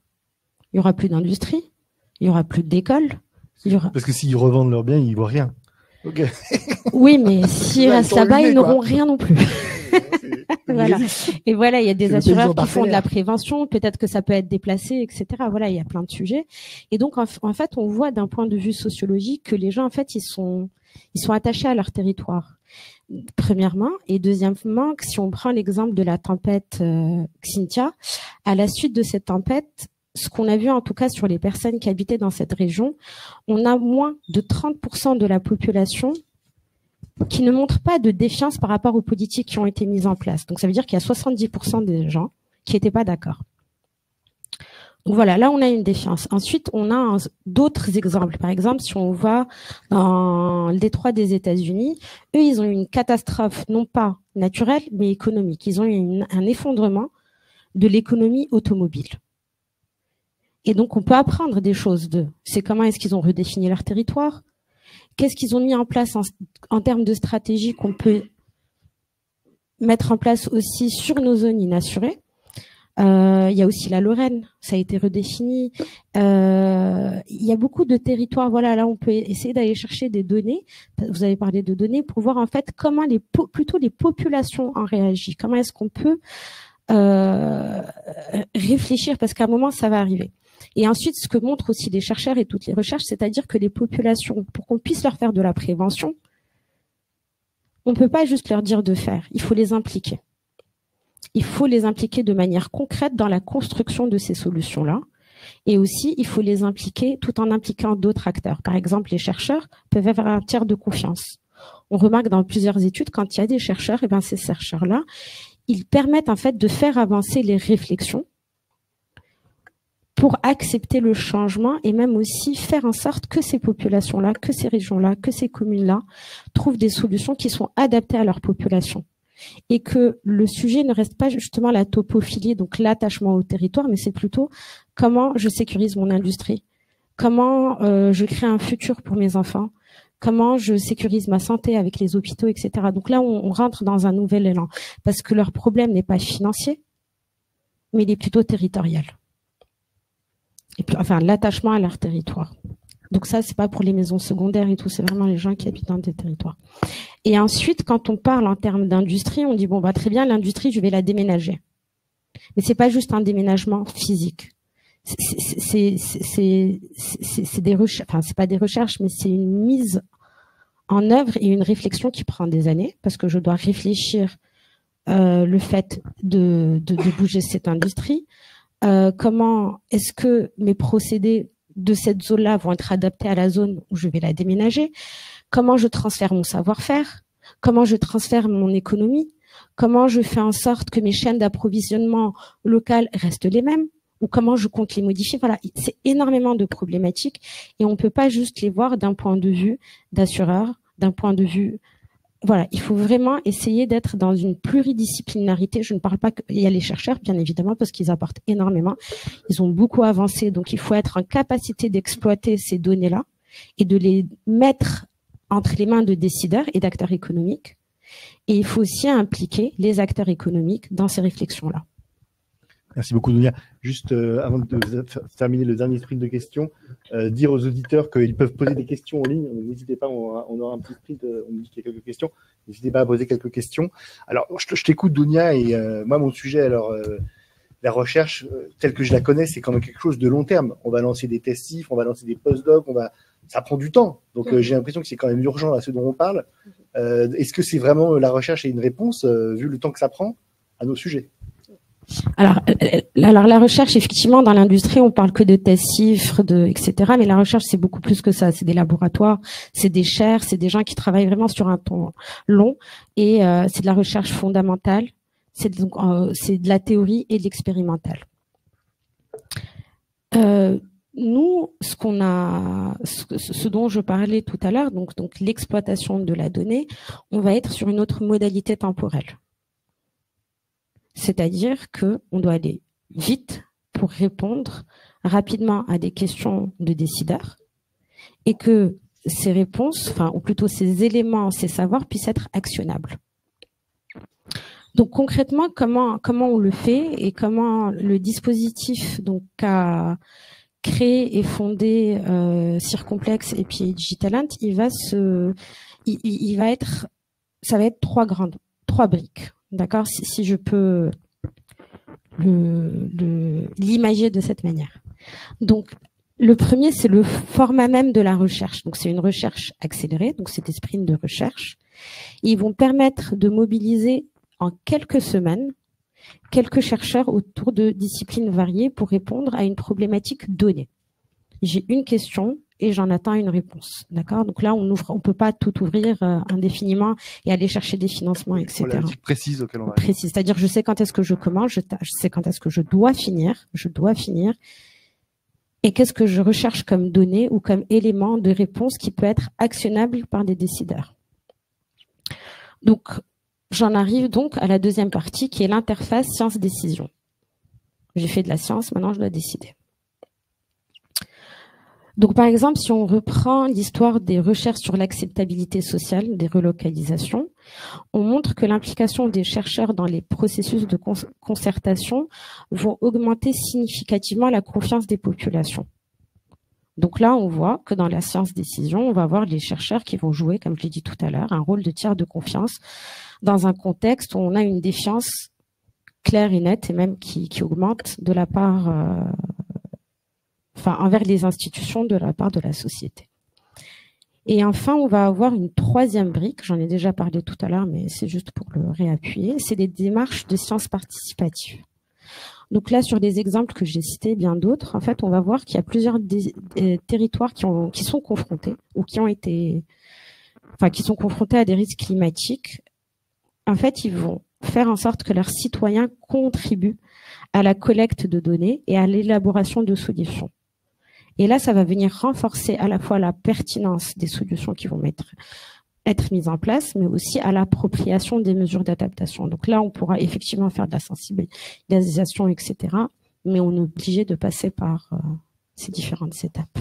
Il n'y aura plus d'industrie, il n'y aura plus d'école. Parce que s'ils revendent leurs biens, ils ne voient rien. Okay. Oui, mais s'ils restent là-bas, ils n'auront rien non plus. Voilà. Et voilà, il y a des assureurs qui font de la prévention, peut-être que ça peut être déplacé, etc. Voilà, il y a plein de sujets. Et donc, en fait, on voit d'un point de vue sociologique que les gens, en fait, ils sont attachés à leur territoire. Premièrement. Et deuxièmement, si on prend l'exemple de la tempête Xynthia, à la suite de cette tempête, ce qu'on a vu en tout cas sur les personnes qui habitaient dans cette région, on a moins de 30% de la population qui ne montre pas de défiance par rapport aux politiques qui ont été mises en place. Donc ça veut dire qu'il y a 70% des gens qui n'étaient pas d'accord. Donc voilà, là on a une défiance. Ensuite, on a d'autres exemples. Par exemple, si on va dans le détroit des États-Unis, eux, ils ont eu une catastrophe non pas naturelle, mais économique. Ils ont eu un effondrement de l'économie automobile. Et donc, on peut apprendre des choses d'eux. C'est comment est-ce qu'ils ont redéfini leur territoire? Qu'est-ce qu'ils ont mis en place en termes de stratégie qu'on peut mettre en place aussi sur nos zones inassurées? Il y a aussi la Lorraine, ça a été redéfini. Il y a beaucoup de territoires. Voilà, là, on peut essayer d'aller chercher des données. Vous avez parlé de données pour voir en fait comment plutôt les populations en réagissent. Comment est-ce qu'on peut réfléchir, parce qu'à un moment, ça va arriver. Et ensuite, ce que montrent aussi les chercheurs et toutes les recherches, c'est-à-dire que les populations, pour qu'on puisse leur faire de la prévention, on ne peut pas juste leur dire de faire, il faut les impliquer. Il faut les impliquer de manière concrète dans la construction de ces solutions-là. Et aussi, il faut les impliquer tout en impliquant d'autres acteurs. Par exemple, les chercheurs peuvent avoir un tiers de confiance. On remarque dans plusieurs études, quand il y a des chercheurs, et ben ces chercheurs-là, ils permettent en fait de faire avancer les réflexions pour accepter le changement et même aussi faire en sorte que ces populations-là, que ces régions-là, que ces communes-là trouvent des solutions qui sont adaptées à leur population. Et que le sujet ne reste pas justement la topophilie, donc l'attachement au territoire, mais c'est plutôt comment je sécurise mon industrie, comment je crée un futur pour mes enfants, comment je sécurise ma santé avec les hôpitaux, etc. Donc là, on rentre dans un nouvel élan, parce que leur problème n'est pas financier, mais il est plutôt territorial. Et puis, enfin, l'attachement à leur territoire. Donc ça, c'est pas pour les maisons secondaires et tout, c'est vraiment les gens qui habitent dans des territoires. Et ensuite, quand on parle en termes d'industrie, on dit bon bah très bien, l'industrie, je vais la déménager. Mais c'est pas juste un déménagement physique. C'est des recherches, enfin c'est pas des recherches, mais c'est une mise en œuvre et une réflexion qui prend des années, parce que je dois réfléchir le fait de bouger cette industrie. Comment est-ce que mes procédés de cette zone-là vont être adaptés à la zone où je vais la déménager? Comment je transfère mon savoir-faire? Comment je transfère mon économie? Comment je fais en sorte que mes chaînes d'approvisionnement locales restent les mêmes? Ou comment je compte les modifier? Voilà, c'est énormément de problématiques et on ne peut pas juste les voir d'un point de vue d'assureur, d'un point de vue... Voilà, il faut vraiment essayer d'être dans une pluridisciplinarité. Je ne parle pas qu'il y a les chercheurs, bien évidemment, parce qu'ils apportent énormément. Ils ont beaucoup avancé, donc il faut être en capacité d'exploiter ces données-là et de les mettre entre les mains de décideurs et d'acteurs économiques. Et il faut aussi impliquer les acteurs économiques dans ces réflexions-là. Merci beaucoup, Dunia. Juste avant de terminer le dernier sprint de questions, dire aux auditeurs qu'ils peuvent poser des questions en ligne. N'hésitez pas, on aura un petit sprint, on dit qu'il y a quelques questions. N'hésitez pas à poser quelques questions. Alors, je t'écoute, Dunia, et moi, mon sujet, alors, la recherche, telle que je la connais, c'est quand même quelque chose de long terme. On va lancer des testifs, on va lancer des postdocs, ça prend du temps. Donc, j'ai l'impression que c'est quand même urgent à ce dont on parle. Est-ce que c'est vraiment la recherche et une réponse, vu le temps que ça prend, à nos sujets? Alors la recherche, effectivement, dans l'industrie, on parle que de tests, chiffres, etc. Mais la recherche, c'est beaucoup plus que ça. C'est des laboratoires, c'est des chaires, c'est des gens qui travaillent vraiment sur un temps long. Et c'est de la recherche fondamentale. C'est de la théorie et de l'expérimental. Nous, ce dont je parlais tout à l'heure, donc l'exploitation de la donnée, on va être sur une autre modalité temporelle. C'est-à-dire qu'on doit aller vite pour répondre rapidement à des questions de décideurs et que ces réponses, ou plutôt ces éléments, ces savoirs puissent être actionnables. Donc concrètement, comment on le fait et comment le dispositif qu'a créé et fondé Circomplex et puis Digitalent, ça va être trois briques. D'accord, si je peux l'imager de cette manière. Donc, le premier, c'est le format même de la recherche. Donc, c'est une recherche accélérée. Donc, c'est des sprints de recherche. Ils vont permettre de mobiliser en quelques semaines quelques chercheurs autour de disciplines variées pour répondre à une problématique donnée. J'ai une question et j'en attends une réponse. D'accord? Donc là, on peut pas tout ouvrir indéfiniment et aller chercher des financements, etc. Problématique précise auquel on va. Précise, c'est-à-dire je sais quand est-ce que je commence, je sais quand est-ce que je dois finir, et qu'est-ce que je recherche comme données ou comme élément de réponse qui peut être actionnable par des décideurs. Donc, j'en arrive donc à la deuxième partie qui est l'interface science-décision. J'ai fait de la science, maintenant je dois décider. Donc, par exemple, si on reprend l'histoire des recherches sur l'acceptabilité sociale des relocalisations, on montre que l'implication des chercheurs dans les processus de concertation vont augmenter significativement la confiance des populations. Donc là, on voit que dans la science-décision, on va avoir les chercheurs qui vont jouer, comme je l'ai dit tout à l'heure, un rôle de tiers de confiance dans un contexte où on a une défiance claire et nette et même qui augmente de la part... envers les institutions de la part de la société. Et enfin, on va avoir une troisième brique, j'en ai déjà parlé tout à l'heure, mais c'est juste pour le réappuyer, c'est des démarches de sciences participatives. Donc là, sur des exemples que j'ai cités, bien d'autres, en fait, on va voir qu'il y a plusieurs territoires qui sont confrontés ou qui sont confrontés à des risques climatiques. En fait, ils vont faire en sorte que leurs citoyens contribuent à la collecte de données et à l'élaboration de solutions. Et là, ça va venir renforcer à la fois la pertinence des solutions qui vont être mises en place, mais aussi à l'appropriation des mesures d'adaptation. Donc là, on pourra effectivement faire de la sensibilisation, etc. Mais on est obligé de passer par ces différentes étapes.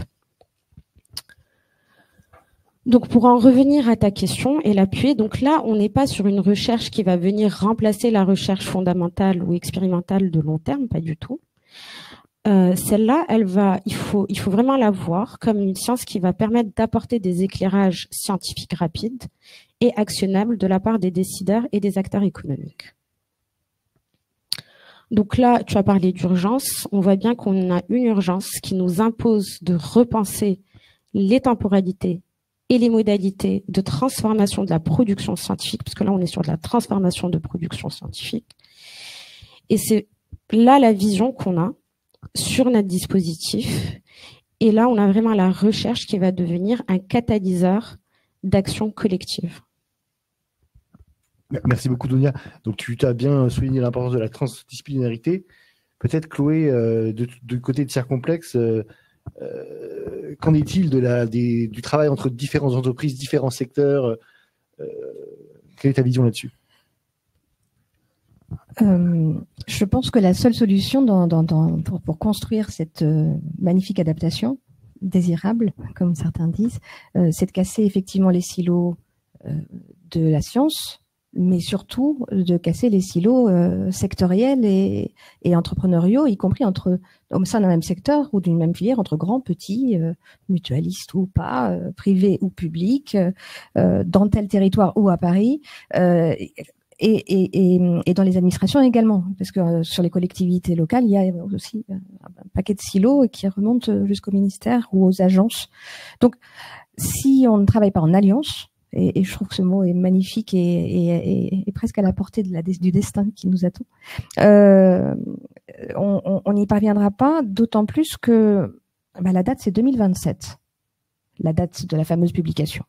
Donc, pour en revenir à ta question et l'appuyer, donc là, on n'est pas sur une recherche qui va venir remplacer la recherche fondamentale ou expérimentale de long terme, pas du tout. Celle-là, il faut vraiment la voir comme une science qui va permettre d'apporter des éclairages scientifiques rapides et actionnables de la part des décideurs et des acteurs économiques. Donc là, tu as parlé d'urgence. On voit bien qu'on a une urgence qui nous impose de repenser les temporalités et les modalités de transformation de la production scientifique, parce que là, on est sur de la transformation de production scientifique. Et c'est là la vision qu'on a sur notre dispositif. Et là, on a vraiment la recherche qui va devenir un catalyseur d'action collective. Merci beaucoup, Dunia. Donc, tu as bien souligné l'importance de la transdisciplinarité. Peut-être, Chloé, du côté de Circomplex, qu'en est-il du travail entre différentes entreprises, différents secteurs? Quelle est ta vision là-dessus? Je pense que la seule solution pour construire cette magnifique adaptation désirable, comme certains disent, c'est de casser effectivement les silos de la science, mais surtout de casser les silos sectoriels et entrepreneuriaux, y compris au sein d'un même secteur ou d'une même filière, entre grands, petits, mutualistes ou pas, privés ou publics, dans tel territoire ou à Paris. Et dans les administrations également, parce que sur les collectivités locales, il y a aussi un paquet de silos qui remontent jusqu'au ministère ou aux agences. Donc, si on ne travaille pas en alliance, et je trouve que ce mot est magnifique et presque à la portée du destin qui nous attend, on n'y parviendra pas, d'autant plus que la date, c'est 2027, la date de la fameuse publication.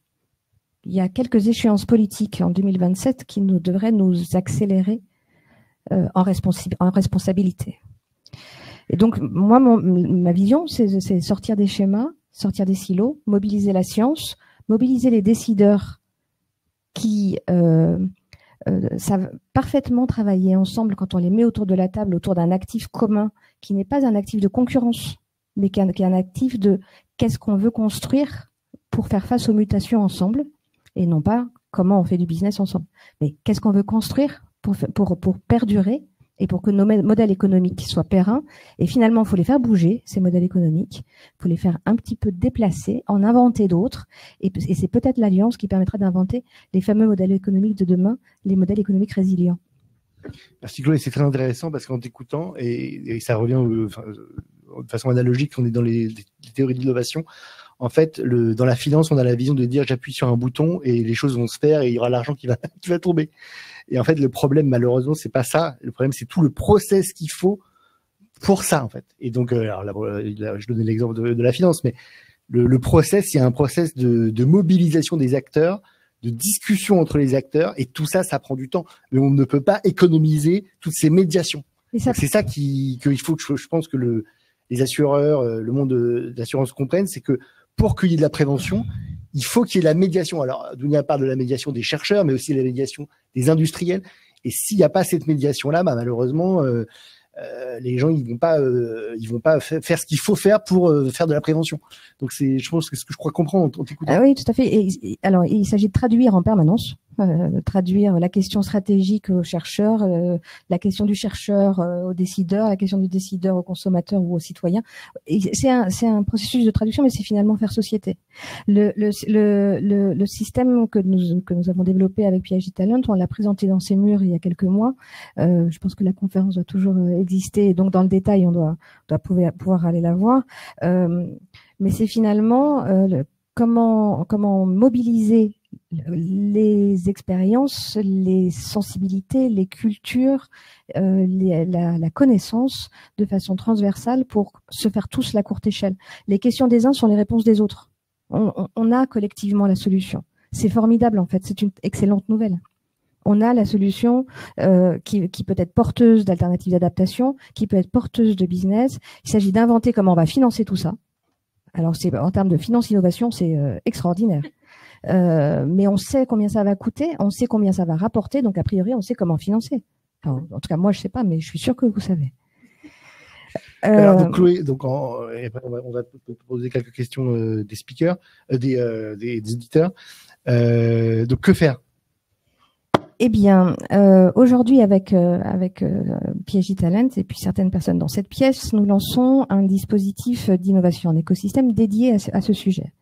Il y a quelques échéances politiques en 2027 qui devraient nous accélérer en responsabilité. Et donc, moi, ma vision, c'est sortir des schémas, sortir des silos, mobiliser la science, mobiliser les décideurs qui savent parfaitement travailler ensemble quand on les met autour de la table, autour d'un actif commun qui n'est pas un actif de concurrence, mais qui est un actif de qu'est-ce qu'on veut construire pour faire face aux mutations ensemble, et non pas comment on fait du business ensemble. Mais qu'est-ce qu'on veut construire pour perdurer et pour que nos modèles économiques soient pérennes. Et finalement, il faut les faire bouger, ces modèles économiques. Il faut les faire un petit peu déplacer, en inventer d'autres. Et c'est peut-être l'alliance qui permettra d'inventer les fameux modèles économiques de demain, les modèles économiques résilients. Merci Chloé, c'est très intéressant parce qu'en t'écoutant, et ça revient de façon analogique, on est dans les théories de l'innovation. En fait, dans la finance, on a la vision de dire j'appuie sur un bouton et les choses vont se faire et il y aura l'argent qui va tomber. Et en fait, le problème, malheureusement, c'est pas ça. Le problème, c'est tout le process qu'il faut pour ça, en fait. Et donc, alors là, je donnais l'exemple de la finance, mais le process, il y a un process de mobilisation des acteurs, de discussion entre les acteurs, et tout ça, ça prend du temps. Mais on ne peut pas économiser toutes ces médiations. C'est ça qu'il faut que je pense que les assureurs, le monde de l'assurance comprennent, c'est que pour qu'il y ait de la prévention, il faut qu'il y ait la médiation. Alors, Dounia parle de la médiation des chercheurs, mais aussi la médiation des industriels. Et s'il n'y a pas cette médiation-là, malheureusement, les gens ils vont pas faire ce qu'il faut faire pour faire de la prévention. Donc je pense que ce que je crois comprendre en t'écoutant. Ah oui, tout à fait. Alors, il s'agit de traduire en permanence, traduire la question stratégique aux chercheurs, la question du chercheur aux décideurs, la question du décideur aux consommateurs ou aux citoyens. C'est un processus de traduction, mais c'est finalement faire société. Le système que nous avons développé avec PIG Talent, on l'a présenté dans ces murs il y a quelques mois. Je pense que la conférence doit toujours exister, et donc dans le détail, on doit pouvoir aller la voir. Mais c'est finalement comment mobiliser les expériences, les sensibilités, les cultures, la connaissance de façon transversale pour se faire tous la courte échelle. Les questions des uns sont les réponses des autres. On a collectivement la solution. C'est formidable en fait, c'est une excellente nouvelle. On a la solution qui peut être porteuse d'alternatives d'adaptation, qui peut être porteuse de business. Il s'agit d'inventer comment on va financer tout ça. Alors, en termes de finance-innovation, c'est extraordinaire. Mais on sait combien ça va coûter, on sait combien ça va rapporter, donc a priori, on sait comment financer. Enfin, en tout cas, moi, je ne sais pas, mais je suis sûre que vous savez. Alors, donc, Chloé, on va poser quelques questions des speakers, des éditeurs. Donc, que faire ? Eh bien, aujourd'hui, avec PIG Talent et puis certaines personnes dans cette pièce, nous lançons un dispositif d'innovation en écosystème dédié à ce sujet.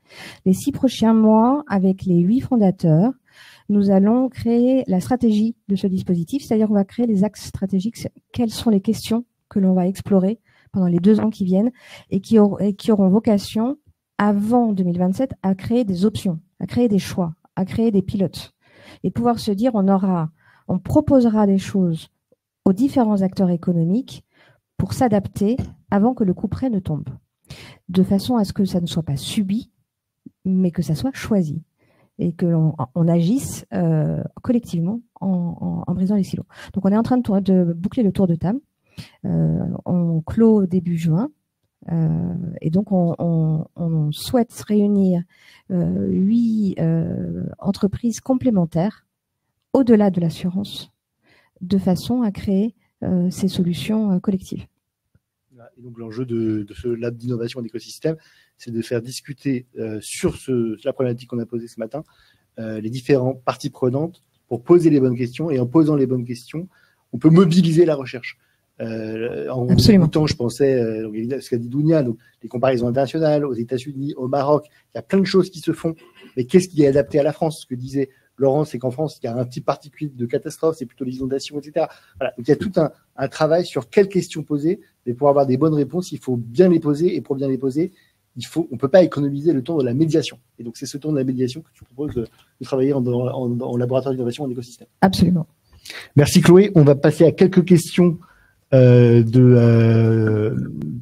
Les 6 prochains mois, avec les 8 fondateurs, nous allons créer la stratégie de ce dispositif, c'est-à-dire qu'on va créer les axes stratégiques. Quelles sont les questions que l'on va explorer pendant les 2 ans qui viennent et qui auront vocation, avant 2027, à créer des options, à créer des choix, à créer des pilotes. Et pouvoir se dire, on proposera des choses aux différents acteurs économiques pour s'adapter avant que le couperet ne tombe, de façon à ce que ça ne soit pas subi, mais que ça soit choisi et que on agisse collectivement en brisant les silos. Donc, on est en train de boucler le tour de table. On clôt début juin. Et donc, on souhaite réunir 8 entreprises complémentaires au-delà de l'assurance, de façon à créer ces solutions collectives. Et donc, l'enjeu de ce lab d'innovation d'écosystème, c'est de faire discuter sur la problématique qu'on a posée ce matin, les différentes parties prenantes pour poser les bonnes questions. Et en posant les bonnes questions, on peut mobiliser la recherche. En écoutant, je pensais, ce qu'a dit Dounia, donc les comparaisons internationales aux États-Unis, au Maroc, il y a plein de choses qui se font. Mais qu'est-ce qui est adapté à la France? Ce que disait Laurent, c'est qu'en France, il y a un type particulier de catastrophe, c'est plutôt les inondations, etc. Voilà. Donc il y a tout un travail sur quelles questions poser. Et pour avoir des bonnes réponses, il faut bien les poser. Et pour bien les poser, on peut pas économiser le temps de la médiation. Et donc c'est ce temps de la médiation que tu proposes de travailler en laboratoire d'innovation en écosystème. Absolument. Merci Chloé. On va passer à quelques questions de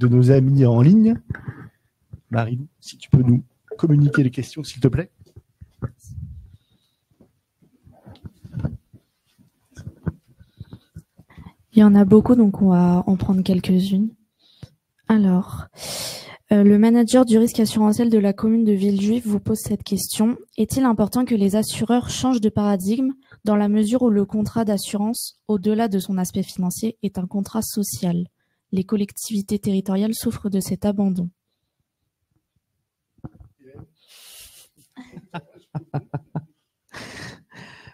nos amis en ligne. Marie, si tu peux nous communiquer les questions, s'il te plaît. Il y en a beaucoup, donc on va en prendre quelques-unes. Alors, le manager du risque assurantiel de la commune de Villejuif vous pose cette question. Est-il important que les assureurs changent de paradigme dans la mesure où le contrat d'assurance, au-delà de son aspect financier, est un contrat social? Les collectivités territoriales souffrent de cet abandon.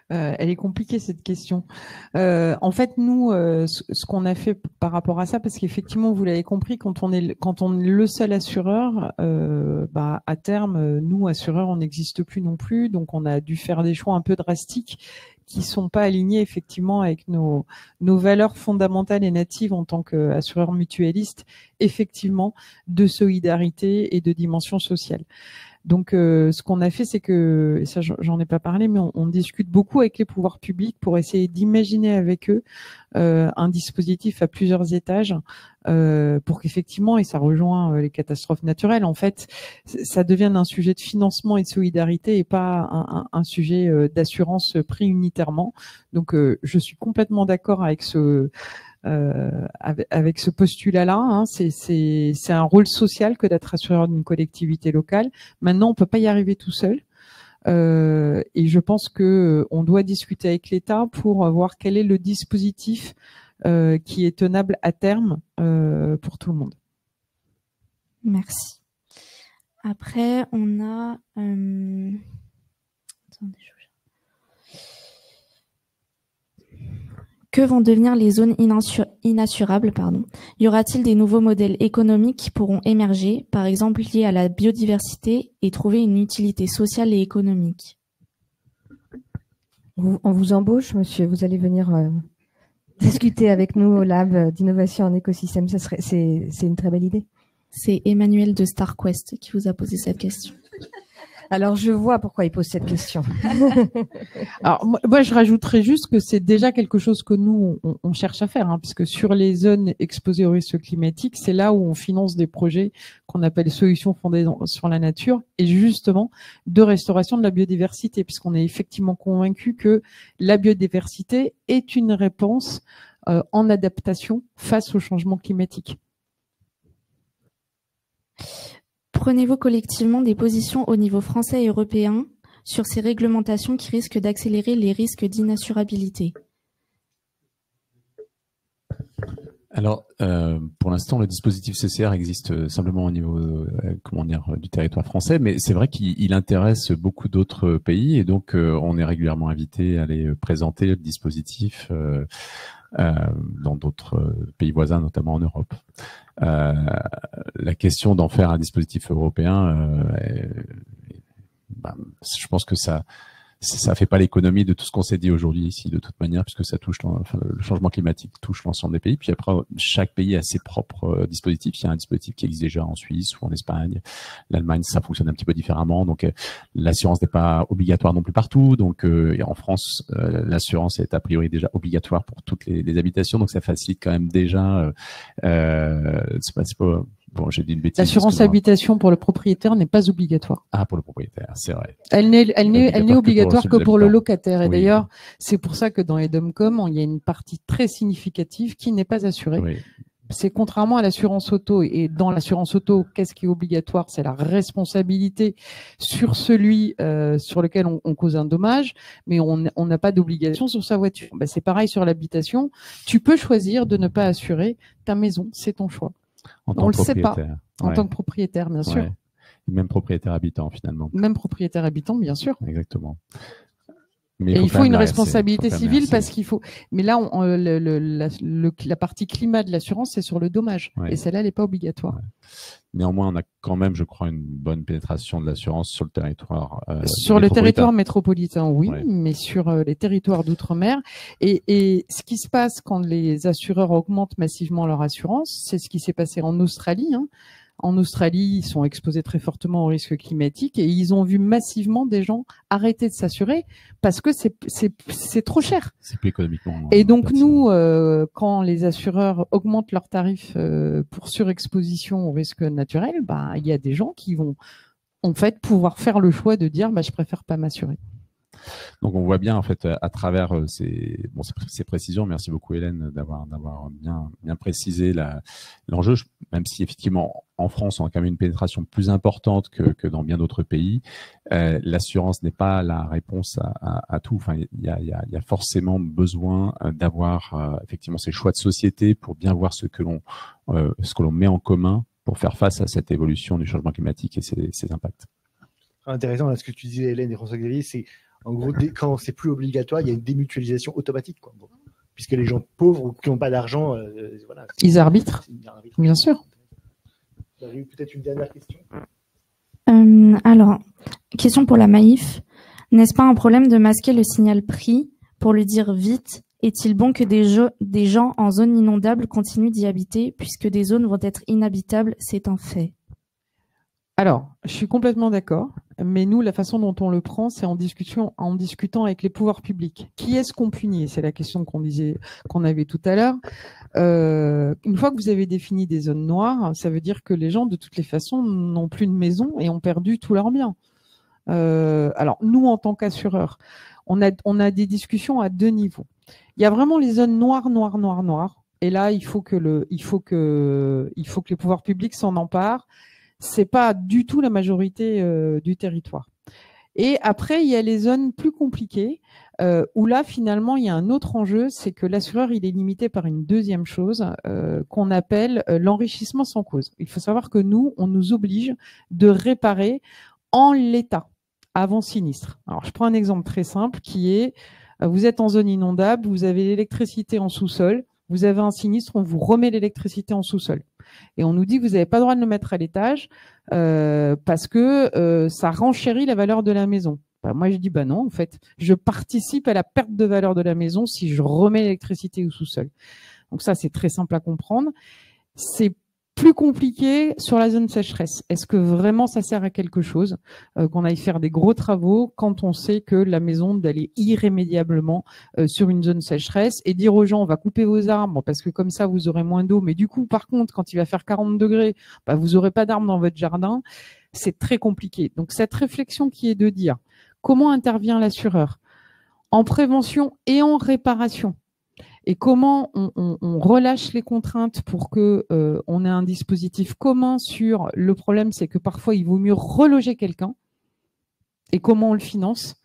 Elle est compliquée cette question. En fait, nous, ce qu'on a fait par rapport à ça, parce qu'effectivement, vous l'avez compris, quand on est le seul assureur, à terme, nous assureurs, on n'existe plus non plus, donc on a dû faire des choix un peu drastiques qui sont pas alignés effectivement avec nos valeurs fondamentales et natives en tant qu'assureur mutualiste, effectivement, de solidarité et de dimension sociale. Donc, ce qu'on a fait, c'est que, et ça j'en ai pas parlé, mais on discute beaucoup avec les pouvoirs publics pour essayer d'imaginer avec eux un dispositif à plusieurs étages pour qu'effectivement, et ça rejoint les catastrophes naturelles, en fait, ça devienne un sujet de financement et de solidarité et pas un sujet d'assurance pris unitairement. Donc, je suis complètement d'accord avec ce postulat-là, hein. C'est un rôle social que d'être assureur d'une collectivité locale. Maintenant, on peut pas y arriver tout seul. Et je pense que on doit discuter avec l'État pour voir quel est le dispositif qui est tenable à terme pour tout le monde. Merci. Après, on a... Que vont devenir les zones inassurables, Y aura-t-il des nouveaux modèles économiques qui pourront émerger, par exemple liés à la biodiversité, et trouver une utilité sociale et économique? On vous embauche, monsieur. Vous allez venir discuter avec nous au lab d'innovation en écosystème. C'est une très belle idée. C'est Emmanuel de StarQuest qui vous a posé cette question. Alors, je vois pourquoi il pose cette question. Alors, moi, je rajouterais juste que c'est déjà quelque chose que nous, on cherche à faire, hein, puisque sur les zones exposées au risque climatique, c'est là où on finance des projets qu'on appelle solutions fondées sur la nature et justement de restauration de la biodiversité, puisqu'on est effectivement convaincu que la biodiversité est une réponse en adaptation face au changement climatique. Prenez-vous collectivement des positions au niveau français et européen sur ces réglementations qui risquent d'accélérer les risques d'inassurabilité? Alors, pour l'instant, le dispositif CCR existe simplement au niveau, du territoire français, mais c'est vrai qu'il intéresse beaucoup d'autres pays et donc on est régulièrement invité à aller présenter le dispositif dans d'autres pays voisins, notamment en Europe. La question d'en faire un dispositif européen, je pense que ça fait pas l'économie de tout ce qu'on s'est dit aujourd'hui ici de toute manière, puisque ça touche le changement climatique touche l'ensemble des pays. Puis après, chaque pays a ses propres dispositifs. Il y a un dispositif qui existe déjà en Suisse ou en Espagne. L'Allemagne, ça fonctionne un petit peu différemment. Donc l'assurance n'est pas obligatoire non plus partout. Donc en France, l'assurance est a priori déjà obligatoire pour toutes les habitations. Donc ça facilite quand même déjà. C'est pas bon, j'ai dit une bêtise. L'assurance habitation pour le propriétaire n'est pas obligatoire. Ah, pour le propriétaire, c'est vrai. Elle n'est obligatoire que pour le locataire. Et oui. D'ailleurs, c'est pour ça que dans les DOMCOM, il y a une partie très significative qui n'est pas assurée. Oui. C'est contrairement à l'assurance auto. Et dans l'assurance auto, qu'est-ce qui est obligatoire? C'est la responsabilité sur celui sur lequel on cause un dommage, mais on n'a pas d'obligation sur sa voiture. C'est pareil sur l'habitation. Tu peux choisir de ne pas assurer ta maison, c'est ton choix. On le sait pas en tant que propriétaire, bien sûr. Même propriétaire habitant, finalement. Même propriétaire habitant, bien sûr. Exactement. Mais Et il faut une responsabilité faut civile parce qu'il faut. Mais là, la partie climat de l'assurance, c'est sur le dommage. Ouais. Et celle-là, elle n'est pas obligatoire. Ouais. Néanmoins, on a quand même, je crois, une bonne pénétration de l'assurance sur le territoire. Sur le territoire métropolitain, oui, ouais. mais sur les territoires d'outre-mer. Et ce qui se passe quand les assureurs augmentent massivement leur assurance, c'est ce qui s'est passé en Australie. Hein. En Australie, ils sont exposés très fortement au risque climatique et ils ont vu massivement des gens arrêter de s'assurer parce que c'est trop cher. C'est plus économiquement. Et donc nous, quand les assureurs augmentent leurs tarifs pour surexposition au risque naturel, bah il y a des gens qui vont en fait pouvoir faire le choix de dire bah je préfère pas m'assurer. Donc on voit bien en fait à travers ces précisions. Merci beaucoup Hélène d'avoir bien précisé l'enjeu. Même si effectivement en France on a quand même une pénétration plus importante que dans bien d'autres pays, l'assurance n'est pas la réponse à tout. Enfin il y a forcément besoin d'avoir effectivement ces choix de société pour bien voir ce que l'on met en commun pour faire face à cette évolution du changement climatique et ses impacts. Intéressant là, ce que tu disais Hélène et François-Xavier, c'est en gros, quand c'est plus obligatoire, il y a une démutualisation automatique, quoi. Bon, puisque les gens pauvres ou qui n'ont pas d'argent, voilà. Ils arbitrent, bien sûr. Vous avez eu peut-être une dernière question. Alors, question pour la Maïf. N'est-ce pas un problème de masquer le signal prix pour le dire vite? Est-il bon que des gens en zone inondable continuent d'y habiter puisque des zones vont être inhabitables? C'est un fait. Alors, je suis complètement d'accord, mais nous, la façon dont on le prend, c'est en discutant avec les pouvoirs publics. Qui est-ce qu'on punit? C'est la question qu'on avait tout à l'heure. Une fois que vous avez défini des zones noires, ça veut dire que les gens, de toutes les façons, n'ont plus de maison et ont perdu tous leurs biens. Alors, nous, en tant qu'assureurs, on a des discussions à deux niveaux. Il y a vraiment les zones noires. Et là, il faut que les pouvoirs publics s'en emparent. C'est pas du tout la majorité du territoire. Et après, il y a les zones plus compliquées où là, finalement, il y a un autre enjeu, c'est que l'assureur, il est limité par une deuxième chose qu'on appelle l'enrichissement sans cause. Il faut savoir que nous, on nous oblige de réparer en l'état avant sinistre. Alors, je prends un exemple très simple qui est, vous êtes en zone inondable, vous avez l'électricité en sous-sol, vous avez un sinistre, on vous remet l'électricité en sous-sol. Et on nous dit que vous n'avez pas le droit de le mettre à l'étage parce que ça renchérit la valeur de la maison. Bah, moi, je dis bah non, en fait, je participe à la perte de valeur de la maison si je remets l'électricité au sous-sol. Donc ça, c'est très simple à comprendre. C'est plus compliqué sur la zone sécheresse. Est-ce que vraiment ça sert à quelque chose qu'on aille faire des gros travaux quand on sait que la maison d'aller irrémédiablement sur une zone sécheresse et dire aux gens on va couper vos arbres parce que comme ça vous aurez moins d'eau, mais du coup par contre quand il va faire 40 degrés, bah, vous aurez pas d'arbres dans votre jardin, c'est très compliqué. Donc cette réflexion qui est de dire comment intervient l'assureur en prévention et en réparation. Et comment on relâche les contraintes pour que on ait un dispositif commun sur le problème, c'est que parfois il vaut mieux reloger quelqu'un et comment on le finance.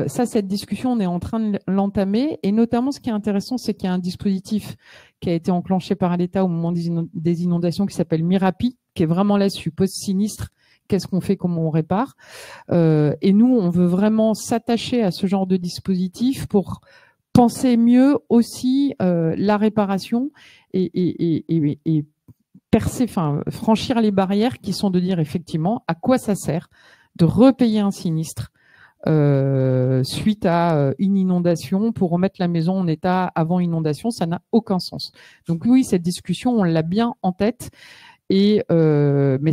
Cette discussion, on est en train de l'entamer et notamment ce qui est intéressant, c'est qu'il y a un dispositif qui a été enclenché par l'État au moment des inondations qui s'appelle Mirapi, qui est vraiment là-dessus, post-sinistre. Qu'est-ce qu'on fait, comment on répare et nous, on veut vraiment s'attacher à ce genre de dispositif pour penser mieux aussi la réparation et franchir les barrières qui sont de dire effectivement à quoi ça sert de repayer un sinistre suite à une inondation pour remettre la maison en état avant inondation, ça n'a aucun sens. Donc oui, cette discussion, on l'a bien en tête. Et mais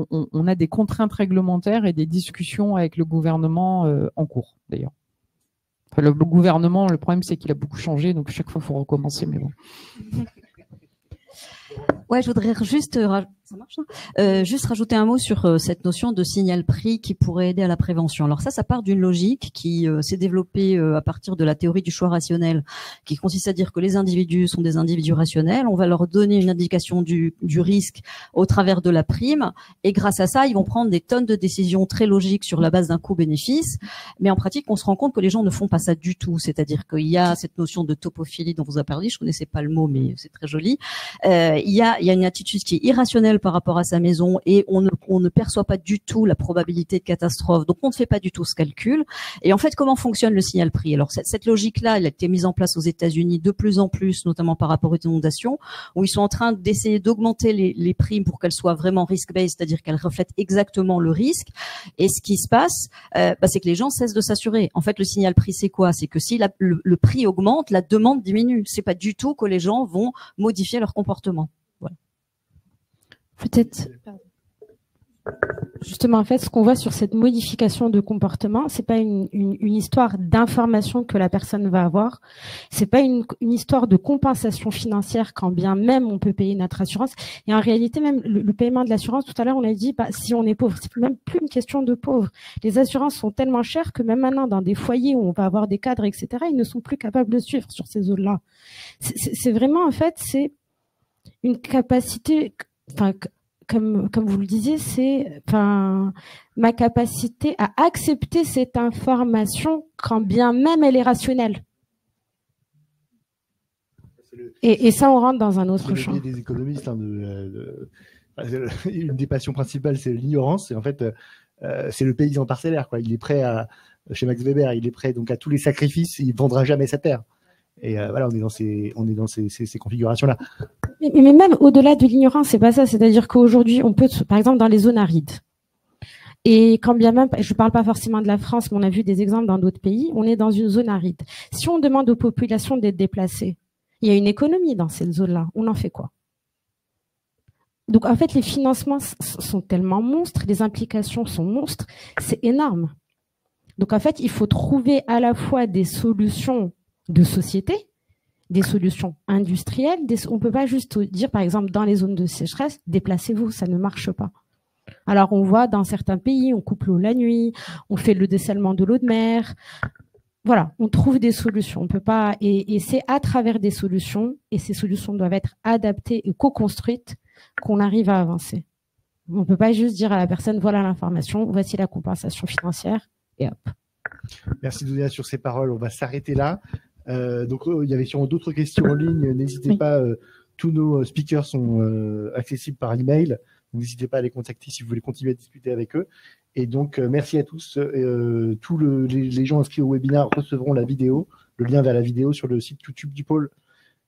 on a des contraintes réglementaires et des discussions avec le gouvernement en cours d'ailleurs. Enfin, le gouvernement, le problème c'est qu'il a beaucoup changé, donc chaque fois il faut recommencer, mais bon. Ouais, je voudrais juste, ça marche, juste rajouter un mot sur cette notion de signal prix qui pourrait aider à la prévention. Alors ça part d'une logique qui s'est développée à partir de la théorie du choix rationnel, qui consiste à dire que les individus sont des individus rationnels. On va leur donner une indication du risque au travers de la prime, et grâce à ça, ils vont prendre des tonnes de décisions très logiques sur la base d'un coût-bénéfice. Mais en pratique, on se rend compte que les gens ne font pas ça du tout. C'est-à-dire qu'il y a cette notion de topophilie dont vous avez parlé. Je connaissais pas le mot, mais c'est très joli. il y a une attitude qui est irrationnelle par rapport à sa maison et on ne perçoit pas du tout la probabilité de catastrophe. Donc, on ne fait pas du tout ce calcul. Et en fait, comment fonctionne le signal prix? Alors, cette logique-là, elle a été mise en place aux États-Unis de plus en plus, notamment par rapport aux inondations, où ils sont en train d'essayer d'augmenter les primes pour qu'elles soient vraiment risk-based, c'est-à-dire qu'elles reflètent exactement le risque. Et ce qui se passe, c'est que les gens cessent de s'assurer. En fait, le signal prix, c'est quoi? C'est que si le prix augmente, la demande diminue. C'est pas du tout que les gens vont modifier leur comportement. Voilà. Peut-être. Justement, en fait, ce qu'on voit sur cette modification de comportement, c'est pas une histoire d'information que la personne va avoir. C'est pas une histoire de compensation financière quand bien même on peut payer notre assurance. Et en réalité, même le paiement de l'assurance, tout à l'heure, on a dit, si on est pauvre, c'est même plus une question de pauvre. Les assurances sont tellement chères que même maintenant, dans des foyers où on va avoir des cadres, etc., ils ne sont plus capables de suivre sur ces zones-là. C'est vraiment, en fait, c'est une capacité, enfin, comme vous le disiez, c'est ma capacité à accepter cette information quand bien même elle est rationnelle. Et ça, on rentre dans un autre champ. Des économistes, une des passions principales, c'est l'ignorance. Et en fait, c'est le paysan parcellaire, quoi. Il est prêt chez Max Weber, il est prêt donc à tous les sacrifices. Il ne vendra jamais sa terre. Et voilà, on est dans ces configurations-là. Mais même au-delà de l'ignorance, c'est pas ça. C'est-à-dire qu'aujourd'hui, on peut, par exemple, dans les zones arides, et quand bien même, je parle pas forcément de la France, mais on a vu des exemples dans d'autres pays, on est dans une zone aride. Si on demande aux populations d'être déplacées, il y a une économie dans cette zone-là. On en fait quoi? Donc, en fait, les financements sont tellement monstres, les implications sont monstres, c'est énorme. Donc, en fait, il faut trouver à la fois des solutions de société, des solutions industrielles. On ne peut pas juste dire, par exemple, dans les zones de sécheresse, déplacez-vous, ça ne marche pas. Alors, on voit dans certains pays, on coupe l'eau la nuit, on fait le dessalement de l'eau de mer. Voilà, on trouve des solutions. On peut pas, et c'est à travers des solutions, et ces solutions doivent être adaptées et co-construites, qu'on arrive à avancer. On ne peut pas juste dire à la personne, voilà l'information, voici la compensation financière, et hop. Merci Dounia sur ces paroles. On va s'arrêter là. Donc, il y avait sûrement d'autres questions en ligne. N'hésitez pas. Tous nos speakers sont accessibles par email. N'hésitez pas à les contacter si vous voulez continuer à discuter avec eux. Et donc, merci à tous. Tous les gens inscrits au webinaire recevront la vidéo, le lien vers la vidéo sur le site YouTube du pôle.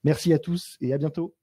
Merci à tous et à bientôt.